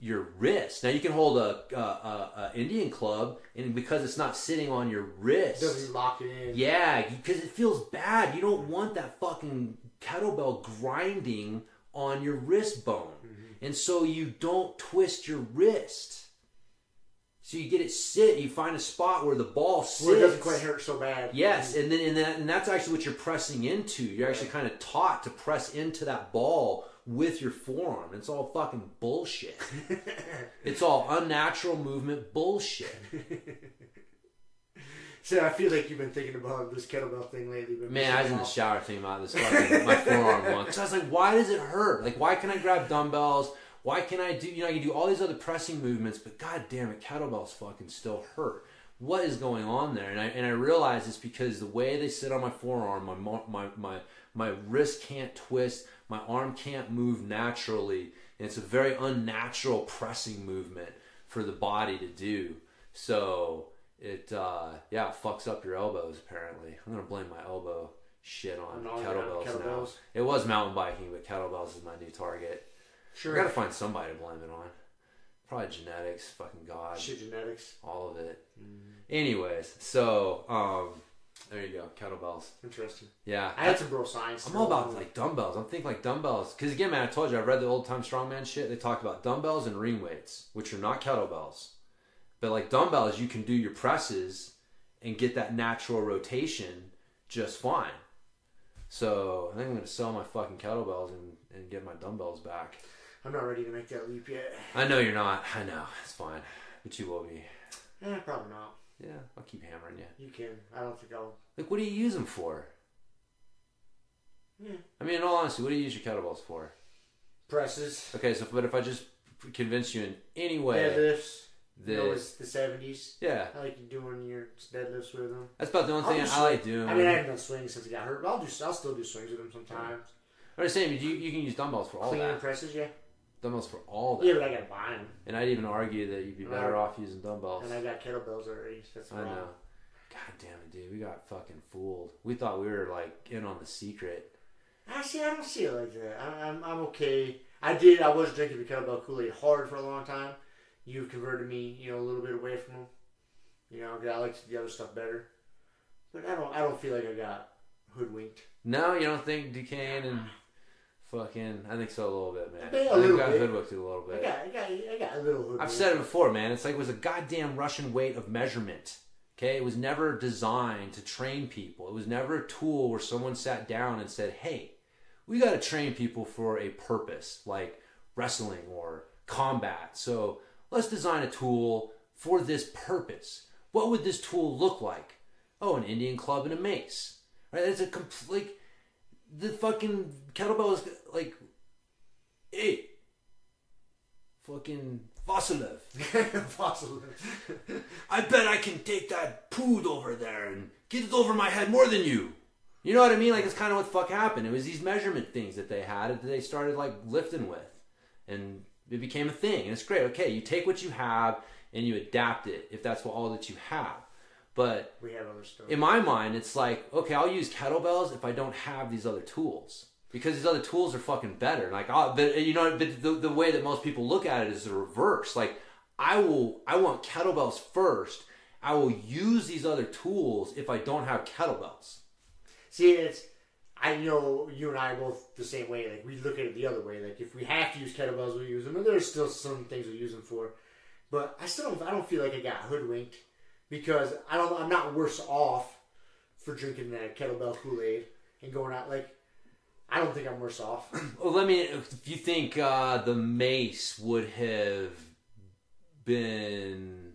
your wrist. Now you can hold a Indian club, and because it's not sitting on your wrist, doesn't lock it in. Yeah, because it feels bad. You don't want that fucking kettlebell grinding on your wrist bone, and so you don't twist your wrist. So you get it sit. You find a spot where the ball sits. Where it doesn't quite hurt so bad. Yes, and that's actually what you're pressing into. You're actually kind of taught to press into that ball with your forearm. It's all fucking bullshit. It's all unnatural movement bullshit. So I feel like you've been thinking about this kettlebell thing lately. Man, I was in the shower thinking about this fucking my forearm one. Because I was like, why does it hurt? Like, why can I grab dumbbells? Why can I do, I can do all these other pressing movements, but god damn it, kettlebells fucking still hurt. What is going on there? And I realize it's because the way they sit on my forearm, my wrist can't twist, my arm can't move naturally, and it's a very unnatural pressing movement for the body to do. So it fucks up your elbows apparently. I'm gonna blame my elbow shit on kettlebells now. It was mountain biking, but kettlebells is my new target. Sure. I gotta find somebody to blame it on. Probably genetics, fucking God. Shit, genetics. All of it. Anyways, so, there you go, kettlebells. Interesting. Yeah. I had some bro science. I'm all about, like, dumbbells. I'm thinking, like, dumbbells. Because, again, man, I told you, I've read the old-time strongman shit. They talk about dumbbells and ring weights, which are not kettlebells. But, like, dumbbells, you can do your presses and get that natural rotation just fine. So, I think I'm going to sell my fucking kettlebells and get my dumbbells back. I'm not ready to make that leap yet. I know you're not. I know. It's fine. But you will be. Probably not. Yeah, I'll keep hammering you. You can. I don't think I'll... Like, what do you use them for? Yeah. I mean, in all honesty, what do you use your kettlebells for? Presses. Okay, so but if I just convince you in any way... Deadlifts. It's the 70s. Yeah. I like doing your deadlifts with them. That's about the only thing I like doing. I mean, I haven't done swings since I got hurt, but I'll still do swings with them sometimes. I'm just saying, you can use dumbbells for all that. Clean presses, yeah. Dumbbells for all that. Yeah, but I gotta buy them. And I'd even argue that you'd be better off using dumbbells. And I got kettlebells already. So that's I know. God damn it, dude. We got fucking fooled. We thought we were, like, in on the secret. Actually, I don't see it like that. I'm okay. I was drinking the kettlebell Kool-Aid hard for a long time. You've converted me, a little bit away from them. I like the other stuff better. But I don't feel like I got hoodwinked. No, you don't think Duquesne and fucking... I think so a little bit, man. I think we got hoodwinked a little bit. I got a little hoodwinked. I've said it before, man. It's like it was a goddamn Russian weight of measurement. Okay? It was never designed to train people. It was never a tool where someone sat down and said, hey, we got to train people for a purpose, like wrestling or combat. So let's design a tool for this purpose. What would this tool look like? Oh, an Indian club and a mace. Right? It's a complete... The fucking kettlebell is like... Hey! Fucking Vasilev. Vasilev. I bet I can take that pood over there and get it over my head more than you. You know what I mean? Like, it's kind of what the fuck happened. It was these measurement things that they had that they started, like, lifting with. And it became a thing. And it's great. Okay, you take what you have and you adapt it if that's all that you have. But we have other stuff. In my mind, it's like, okay, I'll use kettlebells if I don't have these other tools. Because these other tools are fucking better. Like, but the way that most people look at it is the reverse. Like, I want kettlebells first. I will use these other tools if I don't have kettlebells. See, I know you and I are both the same way. Like, we look at it the other way. Like, if we have to use kettlebells, we use them. And there's still some things we use them for. But I don't feel like I got hoodwinked because I'm not worse off for drinking that kettlebell Kool-Aid and going out. Like, I don't think I'm worse off. Well, if you think the mace would have been,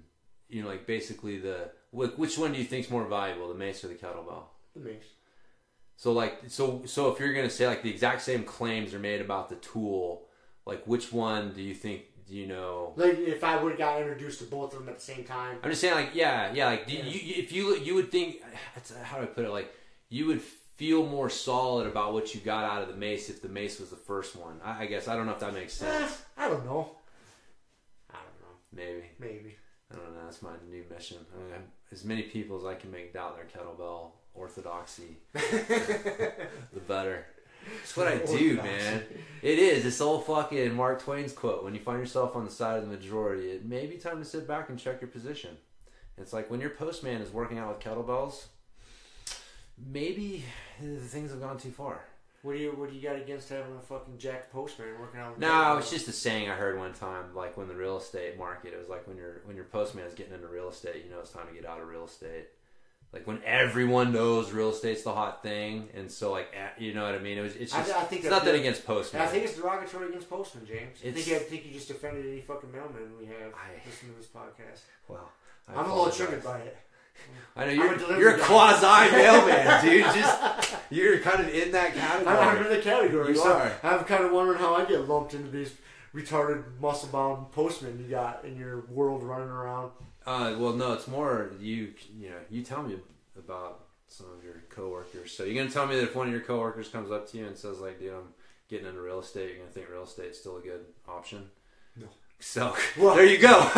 like basically which one do you think is more valuable, the mace or the kettlebell? The mace. So if you're gonna say like the exact same claims are made about the tool, like which one do you think? Like if I would have got introduced to both of them at the same time. I'm just saying, like like if you would think, how do I put it? Like you would feel more solid about what you got out of the mace if the mace was the first one. I guess I don't know if that makes sense. I don't know. Maybe. I don't know. That's my new mission. I mean, as many people as I can make doubt their kettlebell orthodoxy, the better. It's what I do, man. It is. It's old fucking Mark Twain's quote. When you find yourself on the side of the majority, it may be time to sit back and check your position. It's like when your postman is working out with kettlebells, maybe things have gone too far. What do you got against having a fucking jacked postman working out with No, it's just a saying I heard one time, like when the real estate market, it was like when your postman is getting into real estate, you know it's time to get out of real estate. Like when everyone knows real estate's the hot thing, and so like you know what I mean. It's just I think it's nothing against postmen. I think it's derogatory against postmen, James. I think you just offended any fucking mailman we have listening to this podcast. Well, I'm a little triggered by it. I know you're a quasi mailman, dude. You're kind of in that category. I'm in the category. You are. I'm kind of wondering how I get lumped into these retarded muscle-bound postmen you got in your world running around. Well, no, it's more you tell me about some of your coworkers. So you're gonna tell me that if one of your coworkers comes up to you and says like, "Dude, I'm getting into real estate," you're gonna think real estate's still a good option? No. So there you go.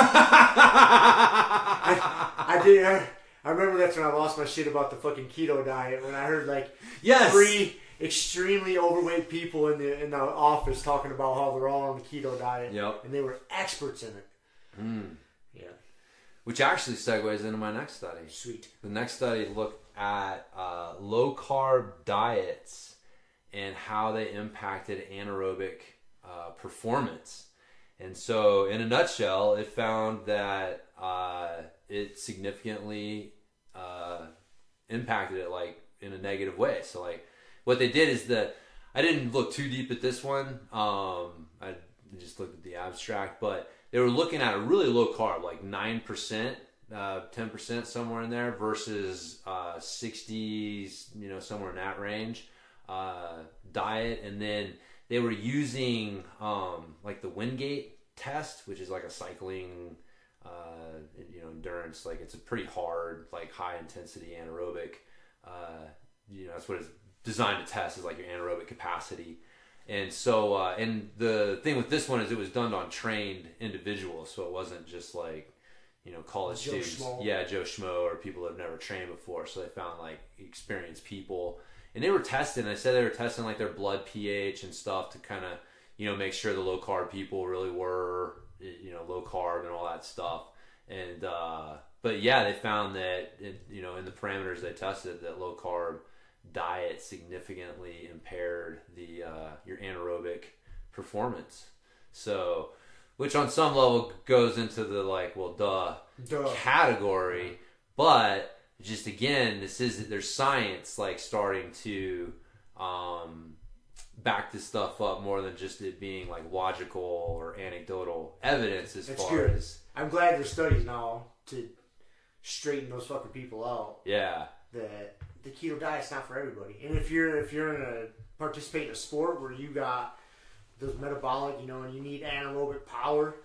I did. I remember that's when I lost my shit about the fucking keto diet when I heard like 3 extremely overweight people in the office talking about how they're all on the keto diet. Yep. And they were experts in it. Yeah. Which actually segues into my next study. Sweet. The next study looked at low carb diets and how they impacted anaerobic performance. And so, in a nutshell, it found that it significantly impacted it like in a negative way. So, like, what they did is I didn't look too deep at this one. I just looked at the abstract, but they were looking at a really low carb, like 9%, 10% somewhere in there, versus 60s, somewhere in that range diet, and then they were using like the Wingate test, which is like a cycling endurance. Like it's a pretty hard, like high intensity anaerobic. That's what it's designed to test, is like your anaerobic capacity. And so, and the thing with this one is it was done on trained individuals, so it wasn't just like college Joe students, Schmo. Joe Schmo, or people that have never trained before. So they found like experienced people. And they were testing. They said they were testing like their blood pH and stuff to kind of, make sure the low carb people really were, low carb and all that stuff. And but yeah, they found that in the parameters they tested, that low carb diet significantly impaired the your anaerobic performance. So, which on some level goes into the like, well, duh. category, but just again, there's science like starting to back this stuff up more than just it being like logical or anecdotal evidence. I'm glad there's studies now to straighten those fucking people out. Yeah. That the keto diet's not for everybody, and if you're participate in a sport where you got those metabolic, and you need anaerobic power.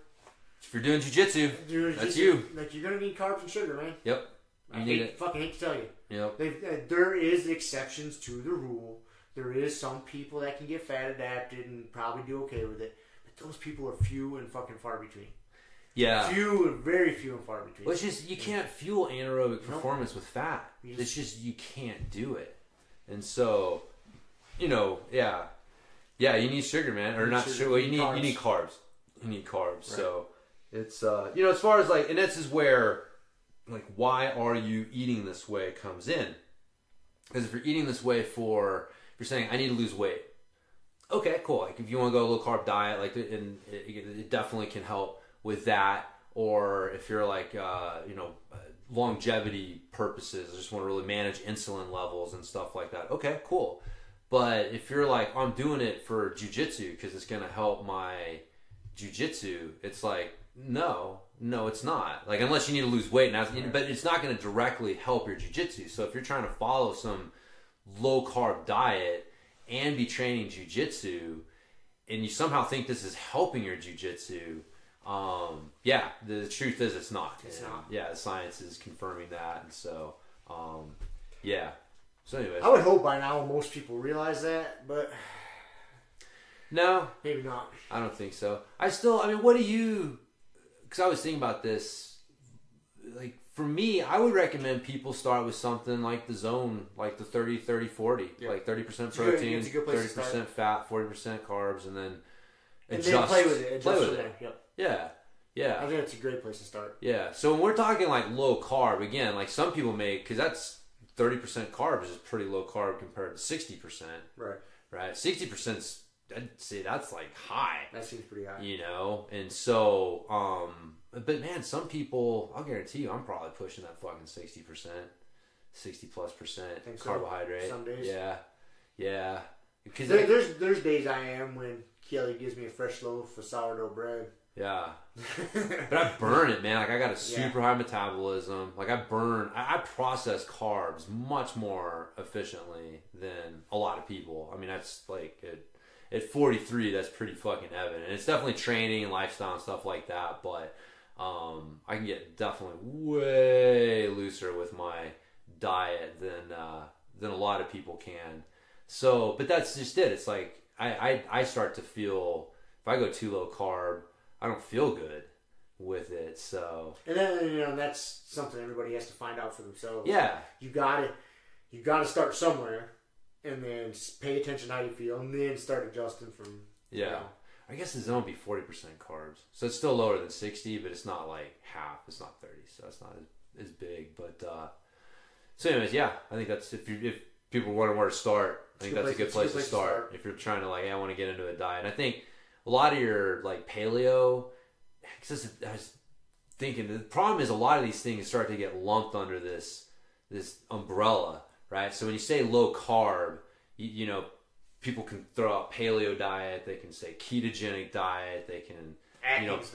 If you're doing jiu-jitsu, that's you. Like you're gonna need carbs and sugar, man. Yep. Fucking hate to tell you. Yep. There is exceptions to the rule. There is some people that can get fat adapted and probably do okay with it, but those people are few and fucking far between. Yeah. Very few and far between. Well, it's just you can't fuel anaerobic performance with fat. It's just you can't do it, and so, yeah, you need sugar, man, or not sugar. Well, you need carbs. You need carbs. Right. So it's as far as like, and this is where like why are you eating this way comes in, because if you're eating this way if you're saying I need to lose weight, okay, cool. Like if you want to go a low carb diet, like and it definitely can help with that. Or if you're like longevity purposes, I just want to really manage insulin levels and stuff like that, okay, cool. But if you're like, I'm doing it for jiu-jitsu because it's going to help my jiu-jitsu, it's like, no, it's not. Like, unless you need to lose weight, but it's not going to directly help your jiu-jitsu. So if you're trying to follow some low-carb diet and be training jiu-jitsu, and you somehow think this is helping your jiu-jitsu, the truth is it's not. It's not. Yeah, the science is confirming that, and so, yeah. So anyways. I would hope by now most people realize that, but... No. Maybe not. I don't think so. What do you... Because I was thinking about this, like, for me, I would recommend people start with something like the zone, like the 30-30-40, like 30% protein, 30% fat, 40% carbs, and then adjust. And then play with it. Play with it. Yep. Yeah. Yeah. I think that's a great place to start. Yeah. So when we're talking like low carb, again, like some people make, because that's 30% carbs is pretty low carb compared to 60%. Right. Right. 60%'s, I'd say that's like high. That seems pretty high. You know? And so, but man, some people, I'll guarantee you, I'm probably pushing that fucking 60%, 60+% carbohydrate. Some days. Yeah. Yeah. Because there's days I am when Kelly gives me a fresh loaf of sourdough bread. Yeah. But I burn it, man. Like, I got a super high metabolism. Like, I process carbs much more efficiently than a lot of people. I mean, that's like, at 43, that's pretty fucking evident. And it's definitely training and lifestyle and stuff like that, but I can get definitely way looser with my diet than a lot of people can. So, but that's just it. It's like, I start to feel, if I go too low carb, I don't feel good with it. So, and then that's something everybody has to find out for themselves. Yeah, you got to start somewhere, and then pay attention how you feel, and then start adjusting from. Yeah, I guess the zone would be 40% carbs, so it's still lower than 60, but it's not like half. It's not 30, so it's not as big. But so, anyways, yeah, I think that's if people want where to start, I think that's a good place to start. If you're trying to like, hey, I want to get into a diet, and I think a lot of your like paleo, because I was thinking the problem is a lot of these things start to get lumped under this umbrella, right? So when you say low carb, you know, people can throw out paleo diet, they can say ketogenic diet, they can Atkins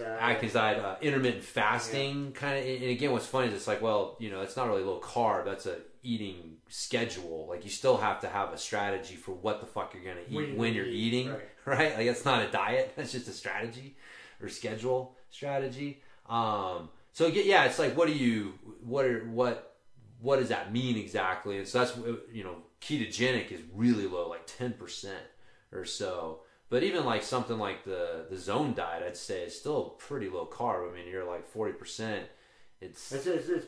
diet, intermittent fasting kind of. And again, what's funny is it's like, well, you know, it's not really low carb. That's a eating schedule. Like you still have to have a strategy for what the fuck you're gonna eat when you're eating, right? Like that's not a diet. That's just a strategy or schedule strategy. So yeah, it's like, what does that mean exactly? And so that's, you know, ketogenic is really low, like 10% or so. But even like something like the zone diet, I'd say is still pretty low carb. I mean, you're like 40%. It's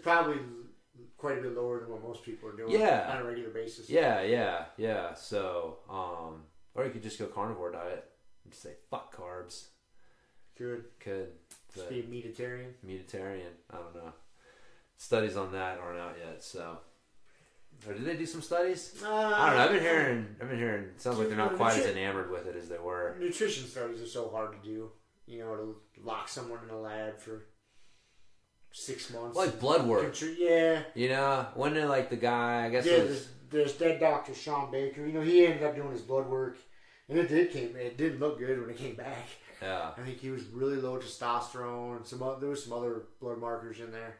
probably quite a bit lower than what most people are doing on a regular basis. Yeah. So, or you could just go carnivore diet and say fuck carbs. Could. Just be a meatitarian. I don't know. Studies on that aren't out yet, so. Or did they do some studies? I don't know. I've been hearing. It sounds like they're not quite as enamored with it as they were. Nutrition studies are so hard to do. You know, to lock someone in a lab for 6 months. Like blood work. Yeah. You know, when they're like the guy, I guess. Yeah, there's that Dr. Sean Baker. You know, he ended up doing his blood work, and it didn't look good when it came back. Yeah. I think he was really low testosterone, and there was some other blood markers in there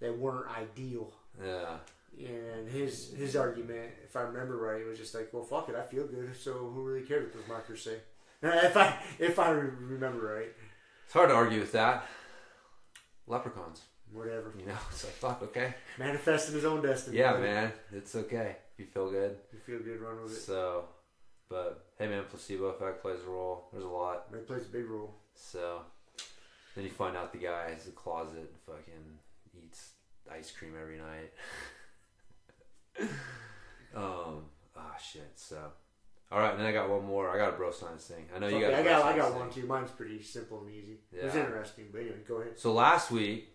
that weren't ideal. Yeah. And his argument, if I remember right, it was just like, well, fuck it, I feel good, so who really cares what those markers say? If I remember right. It's hard to argue with that. Leprechauns. Whatever. You know, it's like, fuck, okay. Manifesting his own destiny. Yeah, man. It's okay. You feel good. You feel good, run with it. So, but, hey, man, placebo effect plays a role. There's a lot. It plays a big role. So, then you find out the guy has a closet and fucking eats ice cream every night. Shit. So, all right, and then I got one more. I got a bro science thing. I know you got. I got one too. Mine's pretty simple and easy. Yeah. It was interesting, but anyway, go ahead. So last week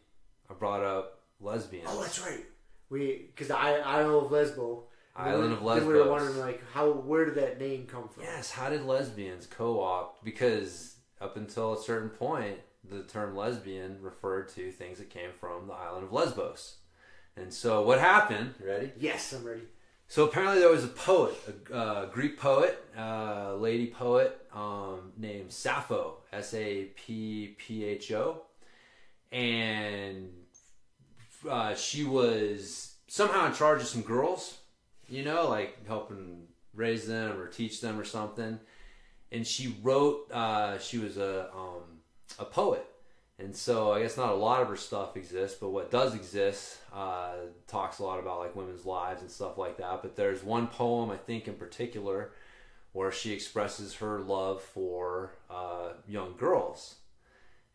I brought up lesbians. Oh, that's right. Because Isle of Lesbo. Island of Lesbos. We were wondering like where did that name come from? Yes. How did lesbians co-opt? Because up until a certain point, the term lesbian referred to things that came from the island of Lesbos. And so what happened? Ready? Yes, I'm ready. So apparently there was a poet, a Greek poet, lady poet named Sappho, Sappho, and she was somehow in charge of some girls, you know, like helping raise them or teach them or something. And she wrote. She was a poet. And so I guess not a lot of her stuff exists, but what does exist talks a lot about like women's lives and stuff like that. But there's one poem, I think in particular, where she expresses her love for young girls.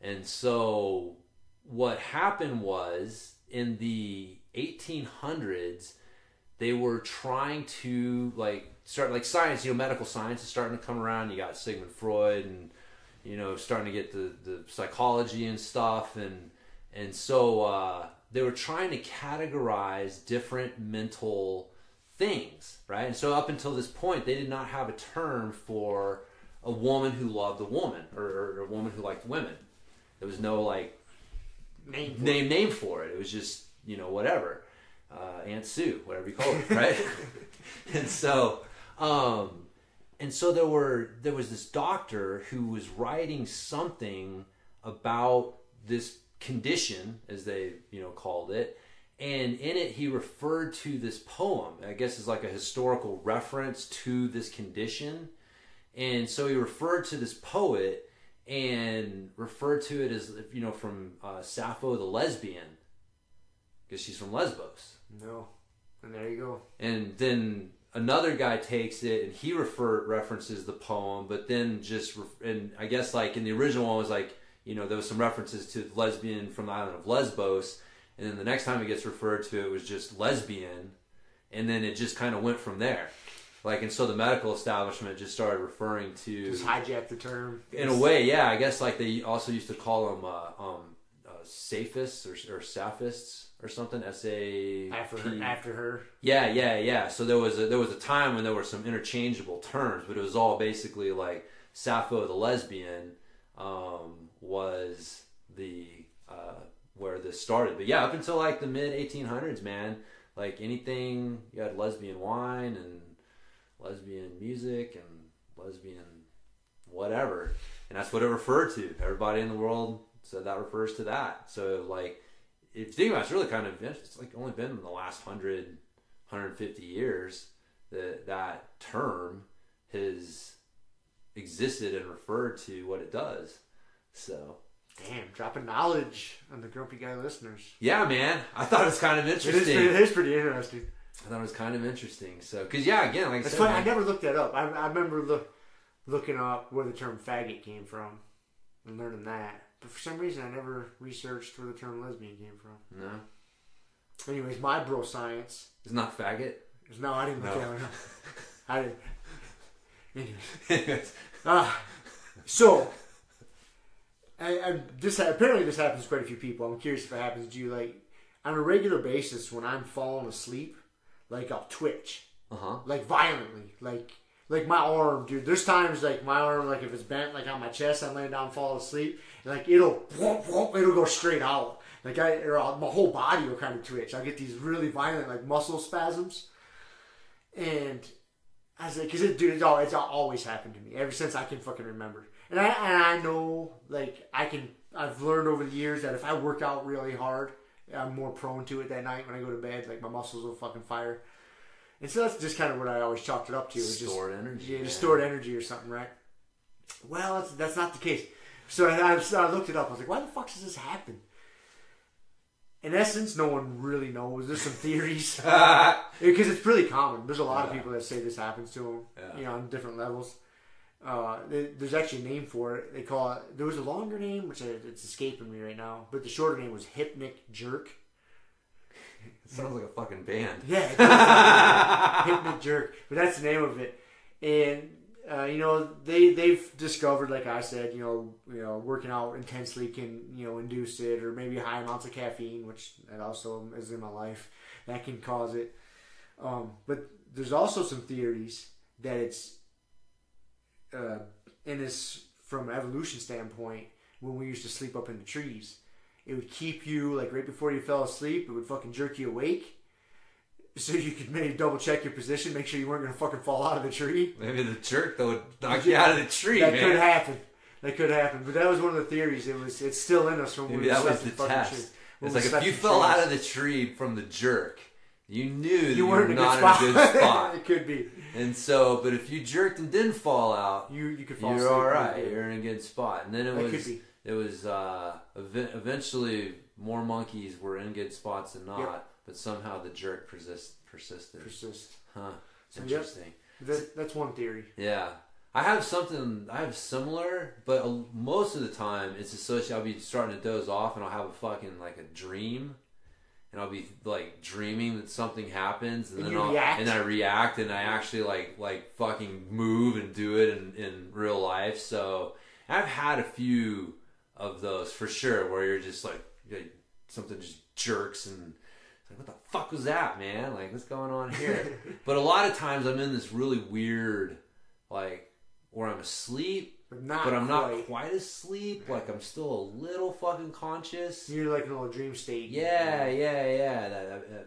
And so what happened was in the 1800s, they were trying to start science, medical science is starting to come around. You got Sigmund Freud and, starting to get the psychology and stuff. And so they were trying to categorize different mental things, right? And so up until this point, they did not have a term for a woman who loved a woman or a woman who liked women. There was no name for it. It was just, whatever. Aunt Sue, whatever you call it, right? and so there was this doctor who was writing something about this condition, as they called it, and in it he referred to this poem. I guess it's like a historical reference to this condition, and so he referred to this poet and referred to it as from Sappho the lesbian, because she's from Lesbos. No. And there you go. And then another guy takes it and he references the poem, but then and I guess in the original one was there was some references to lesbian from the island of Lesbos, and then the next time it gets referred to, it was just lesbian, and then it just kind of went from there. And so the medical establishment just started referring to... Just hijacked the term. In a way, yeah. I guess they also used to call them saphists or saphists or something. S-A-P... After her. Yeah. So there was a time when there were some interchangeable terms, but it was all basically Sappho the lesbian was the where this started. But yeah, up until the mid 1800s, man, anything, you had lesbian wine and lesbian music and lesbian whatever, and that's what it referred to. Everybody in the world said that refers to that. So if you think about it, it's really kind of, it's only been in the last 150 years that term has existed and referred to what it does. So damn, dropping knowledge on the Grumpy Guy listeners. Yeah, man, I thought it was kind of interesting. It is pretty interesting. I thought it was kind of interesting. So, because again, like I said, funny. I never looked that up. I remember looking up where the term faggot came from and learning that. But for some reason, I never researched where the term lesbian came from. No. Anyways, my bro science. It's not faggot? No, I didn't look that one up. I didn't. Anyways. So, apparently this happens to quite a few people. I'm curious if it happens to you. On a regular basis, when I'm falling asleep, I'll twitch. Violently. Like my arm, dude. There's times my arm, if it's bent, on my chest, I'm laying down, falling asleep, and it'll go straight out. My whole body will kind of twitch. I'll get these really violent muscle spasms, and I was because it's always happened to me ever since I can fucking remember. And I know I've learned over the years that if I work out really hard, I'm more prone to it that night when I go to bed. My muscles will fucking fire. And so that's just kind of what I always chalked it up to. Stored energy. Yeah, just stored energy or something, right? Well, that's not the case. So I looked it up. I was like, why the fuck does this happen? In essence, no one really knows. There's some theories. Because it's pretty common. There's a lot of people that say this happens to them, on different levels. There's actually a name for it. They call it... There was a longer name, which it's escaping me right now. But the shorter name was Hypnic Jerk. It sounds like a fucking band. Yeah. Hypnic Jerk. But that's the name of it. And, they've discovered, like I said, working out intensely can, induce it. Or maybe high amounts of caffeine, which that also is in my life. That can cause it. But there's also some theories that it's... in this, from an evolution standpoint, when we used to sleep up in the trees, it would keep you, right before you fell asleep, it would fucking jerk you awake, so you could maybe double check your position, make sure you weren't going to fucking fall out of the tree. Maybe the jerk, though, would knock you out of the tree, That could happen. But that was one of the theories. It's still in us from when we slept in the fucking tree. It's if you fell out of the tree from the jerk, you knew that you weren't were not in a good spot. It could be. And so, but if you jerked and didn't fall out, you could fall asleep. You're all right. You're in a good spot. And then it was eventually more monkeys were in good spots than not, but somehow the jerk persisted. Huh. It's interesting. That's one theory. Yeah. I have similar, but most of the time it's associated. I'll be starting to doze off and I'll have a fucking a dream. and I'll be like dreaming that something happens, and then I react, and I actually like fucking move and do it in real life. So I've had a few of those for sure, where you're just like something just jerks, and it's like, what the fuck was that, man? Like, what's going on here? But a lot of times I'm in this really weird, like, where I'm asleep. But I'm not quite asleep. Like, I'm still a little fucking conscious. You're like in a little dream state. Yeah.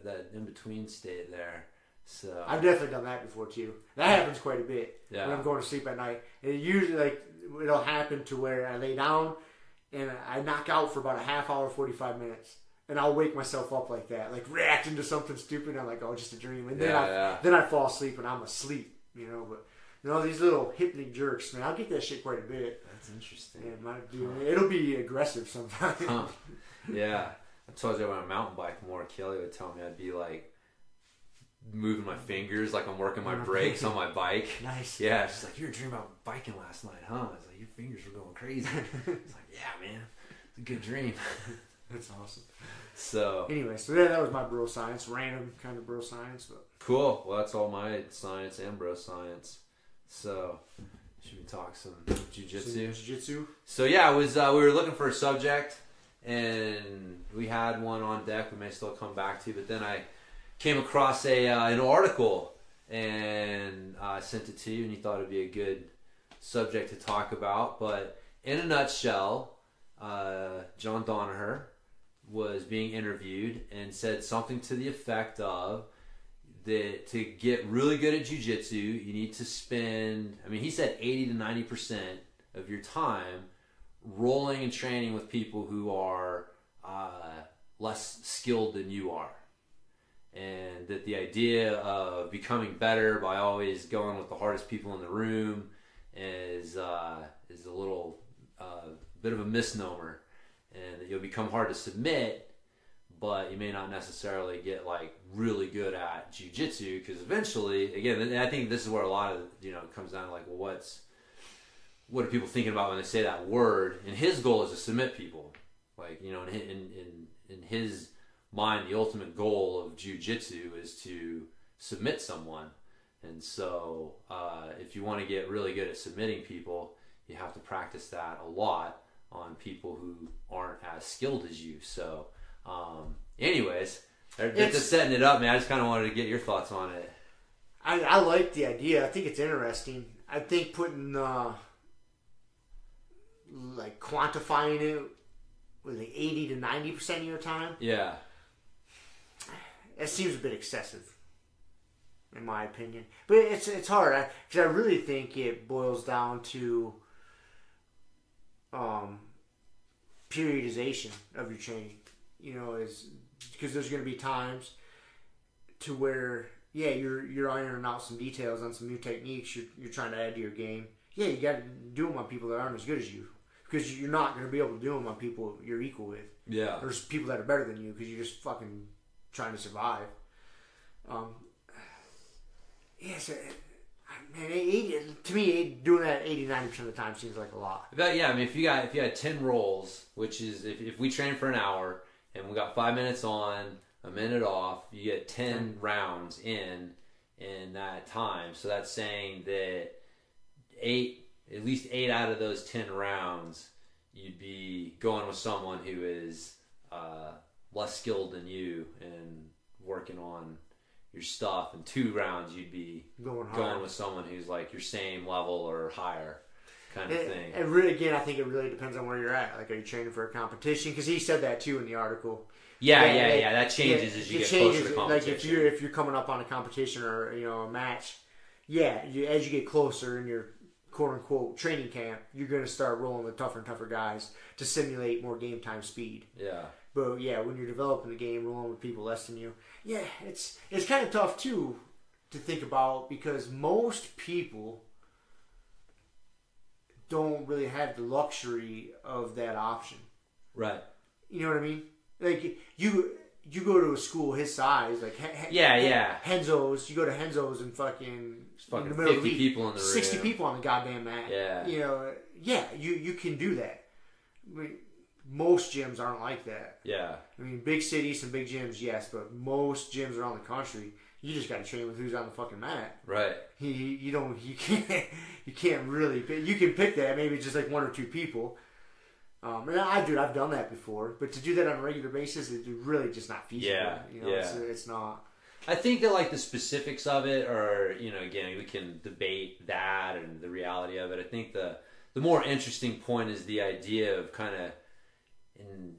That in between state there. So I've definitely done that before too. That happens quite a bit when I'm going to sleep at night. And it usually, like, it'll happen to where I lay down and I knock out for about a half hour, 45 minutes. And I'll wake myself up like that, like reacting to something stupid. And I'm like, oh, just a dream. And then I fall asleep and I'm asleep, But these little hypnic jerks, man, I'll get that shit quite a bit. That's interesting. Yeah, it'll be aggressive sometimes. Huh. Yeah. I told you on a mountain bike more. Kelly would tell me I'd be like moving my fingers like I'm working my brakes on my bike. Nice. Yeah. She's like, you were dreaming about biking last night, huh? I was like, your fingers were going crazy. It's like, yeah, man. It's a good dream. That's awesome. So anyway, that was my bro science, random kind of bro science. But cool. Well, that's all my science and bro science. So, should we talk some jiu-jitsu? So yeah, we were looking for a subject, and we had one on deck we may still come back to, but then I came across an article, and I sent it to you, and you thought it'd be a good subject to talk about. But in a nutshell, John Danaher was being interviewed and said something to the effect of that to get really good at jiu-jitsu, you need to spend, he said 80 to 90% of your time rolling and training with people who are less skilled than you are. And that the idea of becoming better by always going with the hardest people in the room is a little bit of a misnomer. And that you'll become hard to submit, but you may not necessarily get like really good at jiu-jitsu, because eventually, again, I think this is where a lot of it comes down to like, well, what are people thinking about when they say that word? And his goal is to submit people. Like, in his mind, the ultimate goal of jiu-jitsu is to submit someone. And so, if you want to get really good at submitting people, you have to practice that a lot on people who aren't as skilled as you. So, anyways, they're just setting it up, man. I just kind of wanted to get your thoughts on it. I like the idea. I think it's interesting. I think putting like quantifying it with like 80 to 90% of your time. Yeah, it seems a bit excessive, in my opinion. But it's hard because I really think it boils down to periodization of your training. Is because there's going to be times to where you're ironing out some details on some new techniques you're trying to add to your game. You got to do them on people that aren't as good as you, because you're not going to be able to do them on people you're equal with. Yeah, there's people that are better than you because you're just fucking trying to survive. So, man, to me, doing that 80-90% of the time seems like a lot. But yeah, if you had 10 rolls, which is if we train for an hour and we got 5 minutes on, a minute off, you get 10 rounds in that time. So that's saying that at least 8 out of those 10 rounds, you'd be going with someone who is less skilled than you and working on your stuff. And 2 rounds, you'd be going with someone who's like your same level or higher kind of thing. And really, again, I think it really depends on where you're at. Like, are you training for a competition? Because he said that too in the article. Yeah. That changes as you get closer to competition. Like if you're coming up on a competition or a match, as you get closer in your quote unquote training camp, you're going to start rolling with tougher and tougher guys to simulate more game time speed. Yeah. But when you're developing the game, rolling with people less than you, it's kind of tough too to think about, because most people don't really have the luxury of that option. Right. You know what I mean? Like you go to a school his size, like Henzo's. You go to Henzo's and fucking in the middle 50 of the week, people in the 60 room. people on the goddamn mat. Yeah. You can do that. most gyms aren't like that. Yeah. I mean, big cities, some big gyms, yes, but most gyms around the country, you just got to train with who's on the fucking mat. Right. You can't really pick. You can pick that, maybe just like one or two people. And I've done that before, but to do that on a regular basis, it's really just not feasible. Yeah. You know, it's not. I think that like the specifics of it are, you know, again, we can debate that and the reality of it. I think the more interesting point is the idea of kind of,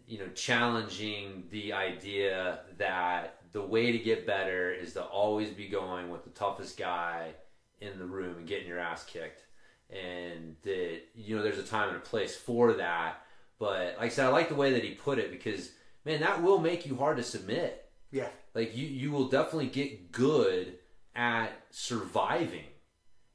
you know, challenging the idea that the way to get better is to always be going with the toughest guy in the room and getting your ass kicked. And that, you know, there's a time and a place for that. But like I said, I like the way that he put it because, man, that will make you hard to submit. Yeah. Like, you will definitely get good at surviving.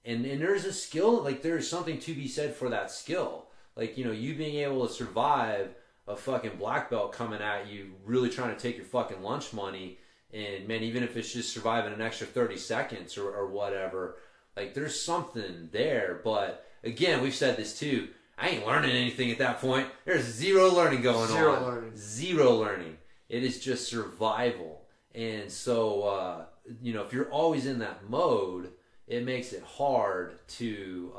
And there's a skill, like, there's something to be said for that skill. Like, you know, you being able to survive a fucking black belt coming at you, really trying to take your fucking lunch money, and, man, even if it's just surviving an extra 30 seconds or whatever, like, there's something there. But, again, we've said this, too. I ain't learning anything at that point. There's zero learning going on. Zero learning. It is just survival. And so, you know, if you're always in that mode, it makes it hard to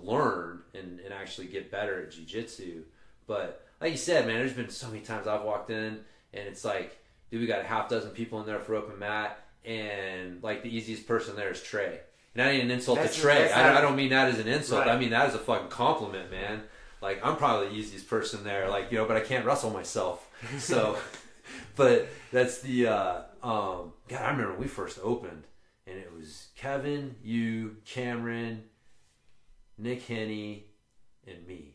learn and actually get better at jiu-jitsu. But like you said, man, there's been so many times I've walked in and it's like, dude, we got a half dozen people in there for open mat, and like the easiest person there is Trey. And I ain't an insult to Trey. I don't mean that as an insult. Right. I mean that as a fucking compliment, man. Like, I'm probably the easiest person there, like, you know, but I can't wrestle myself. So, but that's the, God, I remember when we first opened, and it was Kevin, you, Cameron, Nick Henney, and me.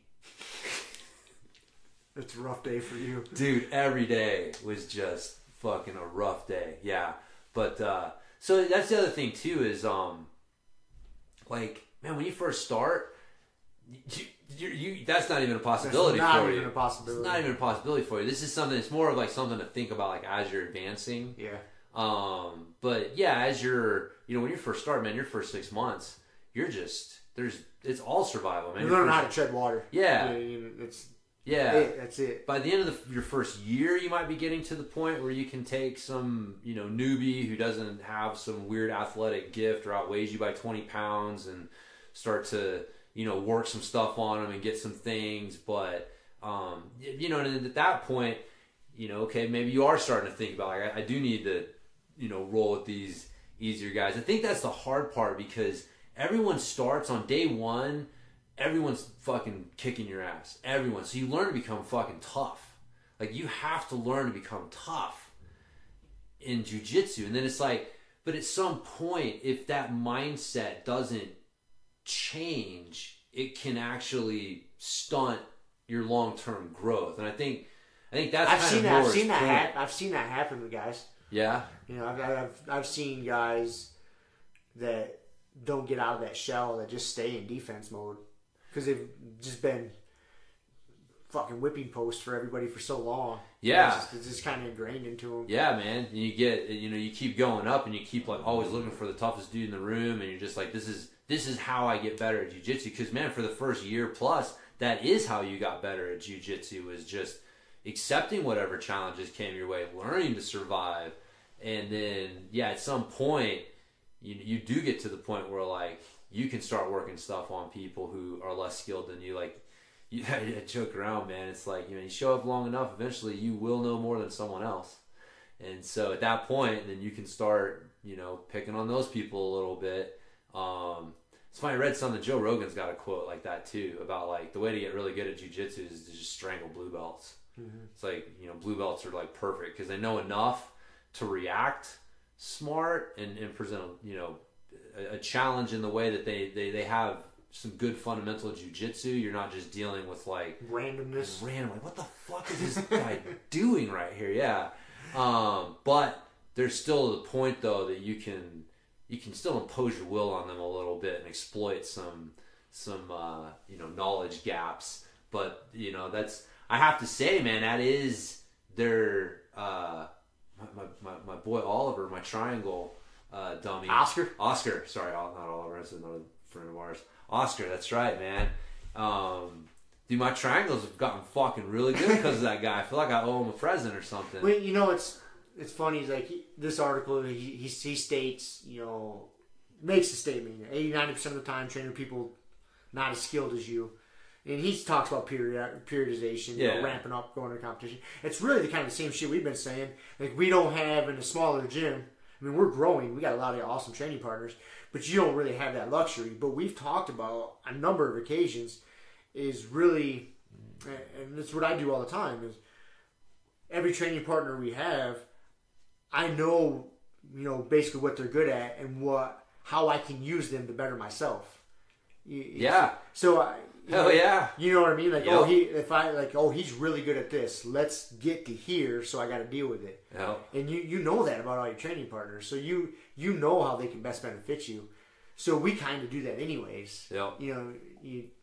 It's a rough day for you. Dude, every day was just fucking a rough day. Yeah. But, so that's the other thing, too, is, like, man, when you first start, that's not even a possibility for you. It's not even a possibility for you. This is something, it's more of like something to think about, like, as you're advancing. Yeah. But yeah, as you're, you know, when you first start, man, your first 6 months, you're just, it's all survival, man. You learn how to tread water. Yeah. Yeah. That's it. By the end of your first year, you might be getting to the point where you can take some, you know, newbie who doesn't have some weird athletic gift or outweighs you by 20 pounds and start to, you know, work some stuff on them and get some things. But, you know, and at that point, you know, okay, maybe you are starting to think about, like, I do need to, you know, roll with these easier guys. I think that's the hard part because everyone starts on day one. Everyone's fucking kicking your ass. Everyone. So you learn to become fucking tough. Like, you have to learn to become tough in jiu-jitsu. And then it's like, but at some point, if that mindset doesn't change, it can actually stunt your long-term growth. And I think that's I've seen that happen with guys. Yeah. You know, I've seen guys that don't get out of that shell, that just stay in defense mode. Because they've just been fucking whipping posts for everybody for so long. Yeah. It's just kind of ingrained into them. Yeah, man. And you get, you know, you keep going up and you keep, like, always looking for the toughest dude in the room. And you're just like, this is how I get better at jiu-jitsu. Because, man, for the first year plus, that is how you got better at jiu-jitsu, was just accepting whatever challenges came your way, learning to survive. And then, yeah, at some point, you do get to the point where, like, you can start working stuff on people who are less skilled than you. Like, I joke around, man. It's like, you know, you show up long enough, eventually you will know more than someone else. And so at that point, then you can start, you know, picking on those people a little bit. It's funny, I read something, Joe Rogan's got a quote like that too, about, like, the way to get really good at jiu-jitsu is to just strangle blue belts. Mm-hmm. It's like, you know, blue belts are, like, perfect because they know enough to react smart and present, you know, a challenge in the way that they have some good fundamental jiu-jitsu. You're not just dealing with, like, randomness. Like, what the fuck is this guy doing right here? Yeah. But there's still the point, though, that you can still impose your will on them a little bit and exploit some you know, knowledge gaps. But, you know, that's, I have to say, man, that is their my boy Oliver, my triangle dummy. Oscar. Sorry, not Oliver. That's another friend of ours. Oscar, that's right, man. Dude, my triangles have gotten fucking really good because of that guy. I feel like I owe him a present or something. Well, you know, it's funny. He's like, this article, he states, you know, makes a statement. 80-90% of the time, training people not as skilled as you. And he talks about periodization, you know, ramping up, going to competition. It's really the kind of the same shit we've been saying. Like, we don't have in a smaller gym. I mean, we're growing. We got a lot of awesome training partners, but you don't really have that luxury. But we've talked about a number of occasions is really, and that's what I do all the time, is every training partner we have, I know, you know, basically what they're good at and how I can use them to better myself. Yeah. So hell yeah. You know what I mean? Like, he's really good at this. Let's get to here, so I got to deal with it. Yep. And you know that about all your training partners, so you know how they can best benefit you. So we kind of do that anyways. Yep. You know,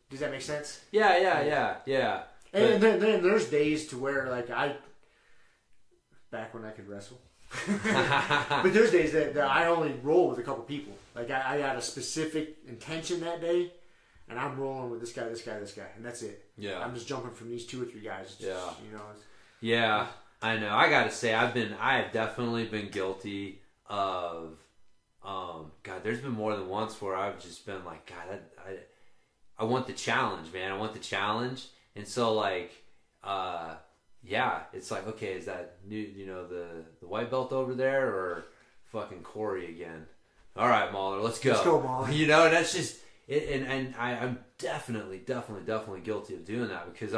does that make sense? Yeah. And then there's days to where, like, back when I could wrestle. But there's days that I only roll with a couple people. Like, I got a specific intention that day, and I'm rolling with this guy, and that's it. Yeah. I'm just jumping from these 2 or 3 guys. You know. Yeah, I know. I gotta say, I have definitely been guilty of, God, there's been more than once where I've just been like, God, I want the challenge, man. I want the challenge. And so, like, it's like, okay, is that new, you know, the white belt over there or fucking Corey again? All right, Mahler, let's go. Let's go, Mahler. You know, and that's just, I'm definitely guilty of doing that because,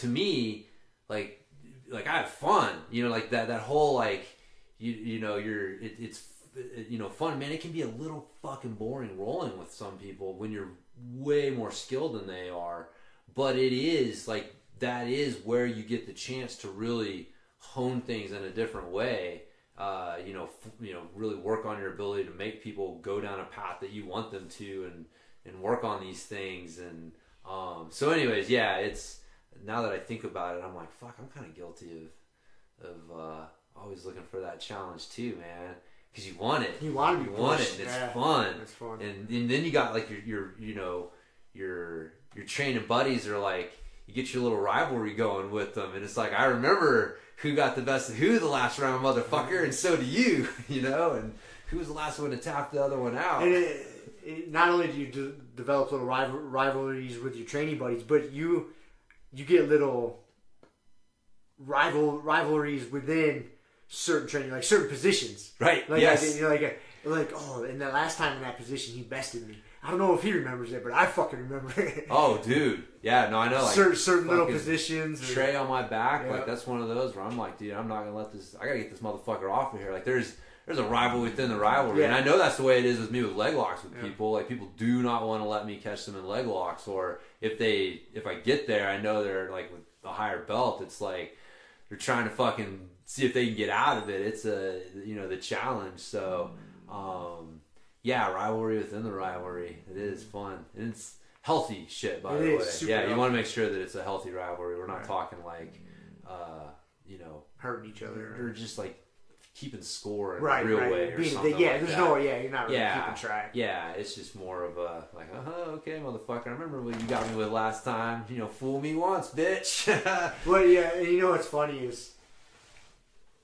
to me, like I have fun. You know, like that whole, like, you know, it's fun, man. It can be a little fucking boring rolling with some people when you're way more skilled than they are, but it is like that is where you get the chance to really hone things in a different way. Really work on your ability to make people go down a path that you want them to, and work on these things. And so, anyways, it's now that I think about it, I'm like, fuck, I'm kind of guilty of always looking for that challenge too, man. Because you want it. You want it, and it's fun. It's fun. And then you got like your training buddies are like, you get your little rivalry going with them, and it's like, I remember who got the best of who the last round, motherfucker, and so do you, you know, and who was the last one to tap the other one out. And not only do you develop little rivalries with your training buddies, but you get little rivalries within certain training, like certain positions. Right. Like, yes. And the last time in that position, he bested me. I don't know if he remembers it, but I fucking remember it. Oh, dude. Yeah, no, I know. Like, certain little positions. Tray on my back. Like, that's one of those where I'm like, dude, I'm not going to let this... I got to get this motherfucker off of here. Like, there's a rival within the rivalry. Yeah. And I know that's the way it is with me with leg locks with people. Like, people do not want to let me catch them in leg locks. Or if I get there, I know they're, like, with a higher belt, it's like they're trying to fucking see if they can get out of it. It's the challenge. So, rivalry within the rivalry. It is fun. And it's healthy shit, by the way. Yeah, you want to make sure that it's a healthy rivalry. We're not talking like, hurting each other. Or just like keeping score in a real way or something. You're not really keeping track. Yeah, it's just more of a, like, okay, motherfucker, I remember what you got me with last time. You know, fool me once, bitch. Well, yeah, and you know what's funny is,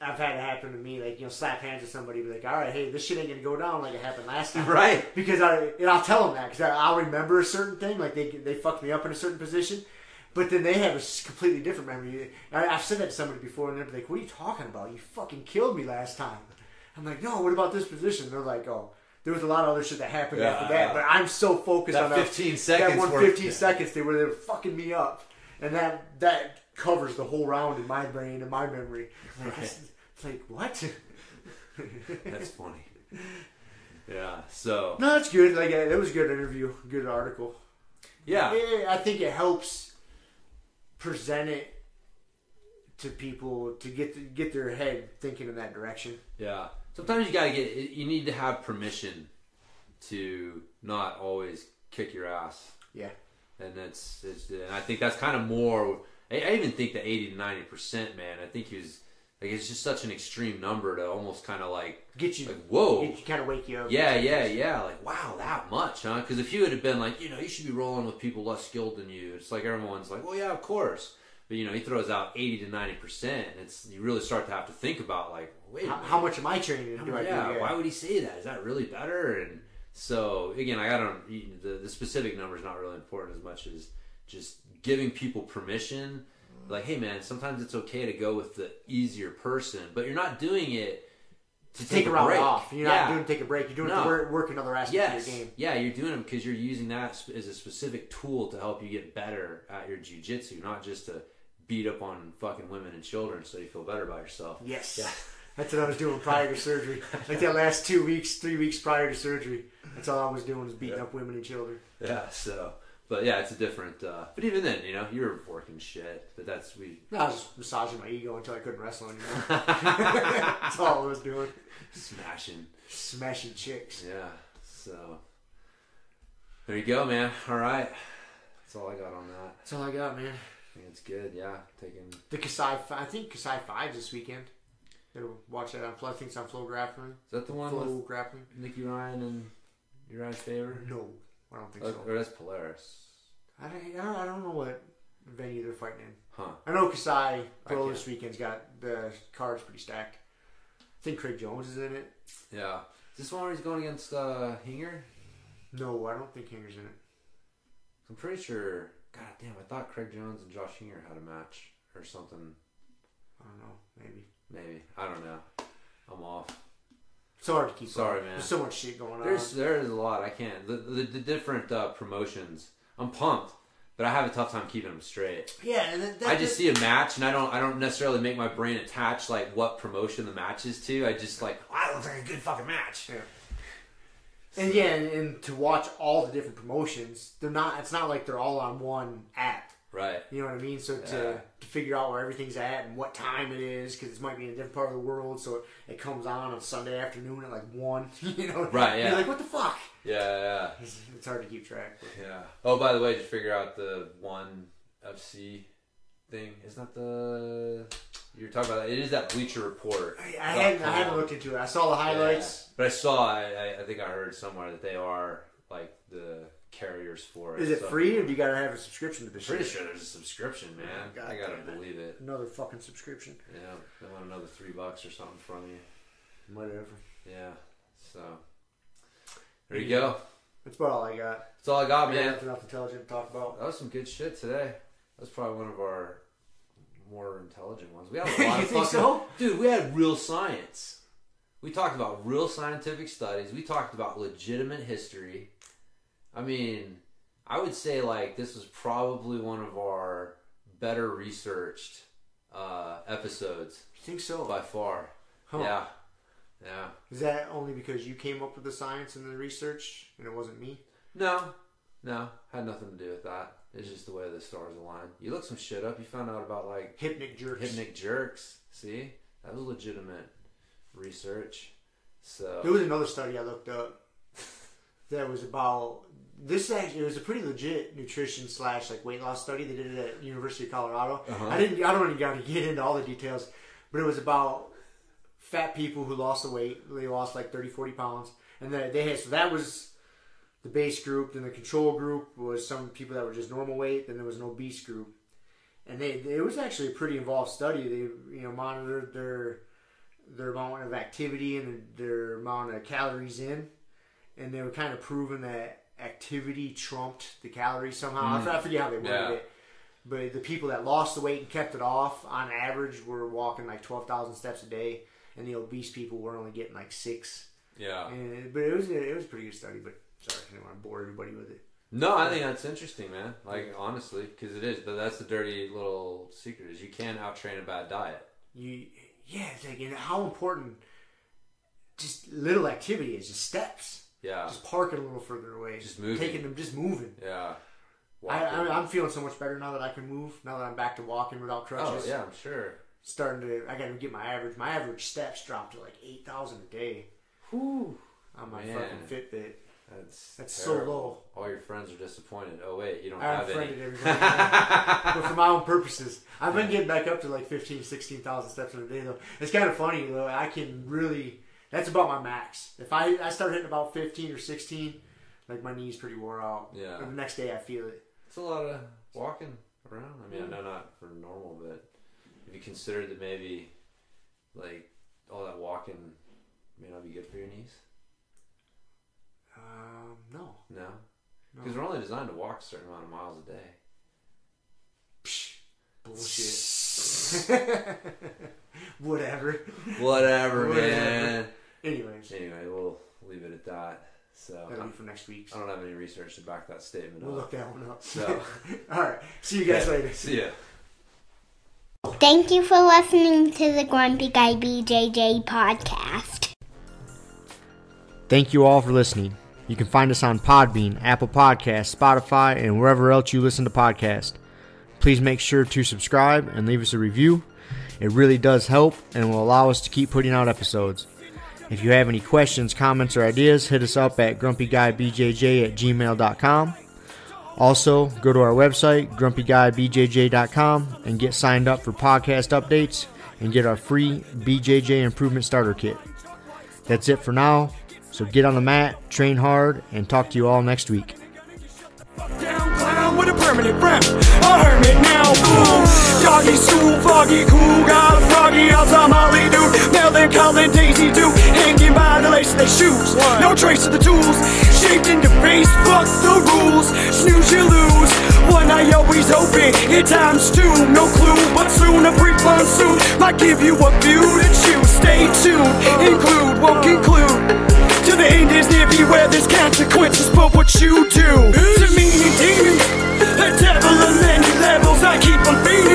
I've had it happen to me, like, slap hands with somebody, be like, all right, hey, this shit ain't gonna go down like it happened last time. Right. Because I'll tell them that, because I'll remember a certain thing, like they fucked me up in a certain position, but then they have a completely different memory. I've said that to somebody before, and they're like, what are you talking about? You fucking killed me last time. I'm like, no, what about this position? And they're like, oh, there was a lot of other shit that happened after that, but I'm so focused on that 15 seconds. That 15 seconds they were fucking me up. And that covers the whole round in my brain and my memory. Right. Like, what? That's funny. Yeah, so... No, that's good. Like, it was a good interview. Good article. Yeah. I think it helps present it to people to get their head thinking in that direction. Yeah. Sometimes you need to have permission to not always kick your ass. Yeah. And and I think that's kind of more... I even think the 80 to 90%, man, I think he was... Like, it's just such an extreme number to almost kind of like get you, like, whoa, kind of wake you up. Yeah. Like, wow, that much, huh? Because if you would have been like, you should be rolling with people less skilled than you, it's like everyone's like, well, yeah, of course. But he throws out 80 to 90%, and you really start to have to think about like, wait, how much am I training? Why would he say that? Is that really better? And so again, the specific number is not really important as much as just giving people permission. Like, hey man, sometimes it's okay to go with the easier person, but you're not doing it to take a round break. Off. You're not doing take a break. You're doing it to work another aspect of your game. Yeah, you're doing it because you're using that as a specific tool to help you get better at your jiu-jitsu, not just to beat up on fucking women and children so you feel better about yourself. Yes. Yeah. That's what I was doing prior to surgery. Like that last 3 weeks prior to surgery, that's all I was doing was beating up women and children. Yeah, so... But yeah, it's a different. But even then, you were working shit. But I was just massaging my ego until I couldn't wrestle anymore. That's all I was doing. Smashing chicks. Yeah. So there you go, man. All right. That's all I got on that. That's all I got, man. I think it's good. Yeah, taking the Kasai. I think Kasai 5 this weekend. Watch that on Flow. I think it's on Flow Grappling. Is that the one Flow with Grappling? Nikki Ryan and Uriah Faber? No. I don't think so. Or that's Polaris. I don't know what venue they're fighting in. Huh. I know Kasai Pro this weekend's got the cards pretty stacked. I think Craig Jones is in it. Yeah. Is this one where he's going against Hinger? No, I don't think Hinger's in it. I'm pretty sure. God damn, I thought Craig Jones and Josh Hinger had a match or something. I don't know. Maybe. I don't know. I'm off. It's hard to keep up. Sorry, man. There's so much shit going on. There's a lot. I can't. The different promotions. I'm pumped, but I have a tough time keeping them straight. Yeah, and I just see a match, and I don't necessarily make my brain attach like what promotion the match is to. I just like, that looks like a good fucking match. Yeah. And to watch all the different promotions, it's not like they're all on one app. Right. You know what I mean? So to figure out where everything's at and what time it is, because it might be in a different part of the world, so it comes on Sunday afternoon at like 1. Right, yeah. You're like, what the fuck? Yeah. It's hard to keep track. But. Yeah. Oh, by the way, just figure out the one FC thing. Isn't that the... You're talking about that. It is that Bleacher Report. I haven't looked into it. I saw the highlights. Yeah. But I think I heard somewhere that they are like the carriers for it. Is it free or do you gotta have a subscription to this shit? Pretty sure there's a subscription, man. I gotta believe it. Another fucking subscription. Yeah. They want another $3 or something from you. Whatever. Yeah. So there you go. That's about all I got. That's all I got, man. Nothing else intelligent to talk about. That was some good shit today. That's probably one of our more intelligent ones. We had a lot you of think so? Dude, we had real science. We talked about real scientific studies. We talked about legitimate history. I mean, I would say like this was probably one of our better researched episodes. You think so? By far. Huh. Yeah. Is that only because you came up with the science and the research and it wasn't me? No. Had nothing to do with that. It's just the way the stars align. You looked some shit up. You found out about like hypnic jerks. See? That was legitimate research. So there was another study I looked up that was about this. Actually, it was a pretty legit nutrition / like weight loss study. They did it at University of Colorado. Uh-huh. I don't even got to get into all the details, but it was about fat people who lost the weight. They lost like 30-40 pounds, and they had, so that was the base group. Then the control group was some people that were just normal weight. Then there was an obese group, and it was actually a pretty involved study. They monitored their amount of activity and their amount of calories in, and they were kind of proving that activity trumped the calories somehow. I forget how they worded it, but the people that lost the weight and kept it off on average were walking like 12,000 steps a day, and the obese people were only getting like 6. Yeah. But it was a pretty good study. But sorry, I didn't want to bore everybody with it. No, I think that's interesting, man. Like honestly, because it is. But that's the dirty little secret: is you can't out-train a bad diet. It's like, and how important just little activity is, just steps. Yeah. Just parking a little further away. Just moving. Taking them, just moving. Yeah. I'm feeling so much better now that I can move. Now that I'm back to walking without crutches. Oh yeah, I'm sure. I got to get my average. My average steps dropped to like 8,000 a day. Whew. On my fucking Fitbit. That's so low. All your friends are disappointed. Oh wait, you don't I have any. unfriended everybody. But for my own purposes. I've been getting back up to like 15,000, 16,000 steps in a day though. It's kind of funny though. I can really, that's about my max. If I start hitting about 15 or 16, like my knee's pretty wore out. Yeah. But the next day I feel it. It's a lot of walking around. I mean, I know not for normal, but have you considered that maybe like all that walking may not be good for your knees? No. No? Because we're only designed to walk a certain amount of miles a day. Psh, bullshit. Whatever, man. Anyway, we'll leave it at that. So that'll be for next week. I don't have any research to back that statement We'll up. look that one up. So, all right. See you guys later. See ya. Thank you for listening to the Grumpy Guy BJJ Podcast. Thank you all for listening. You can find us on Podbean, Apple Podcasts, Spotify, and wherever else you listen to podcasts. Please make sure to subscribe and leave us a review. It really does help and will allow us to keep putting out episodes. If you have any questions, comments, or ideas, hit us up at grumpyguybjj@gmail.com. Also, go to our website, grumpyguybjj.com, and get signed up for podcast updates and get our free BJJ Improvement Starter Kit. That's it for now. So get on the mat, train hard, and talk to you all next week. Down clown with a permanent friend, a hermit now, boom. Doggy school, foggy cool, got a froggy outside Molly dude. Melancholy Daisy dude, hanging by the lace of their shoes. No trace of the tools, shaped into face, fuck the rules. Snooze you lose, one eye always open, in times two, no clue. But soon a brief monsoon might give you a view to choose. Stay tuned, include, won't conclude. To the end is near beware, there's consequences for what you do. To me, demon, a devil of many levels, I keep on feeding.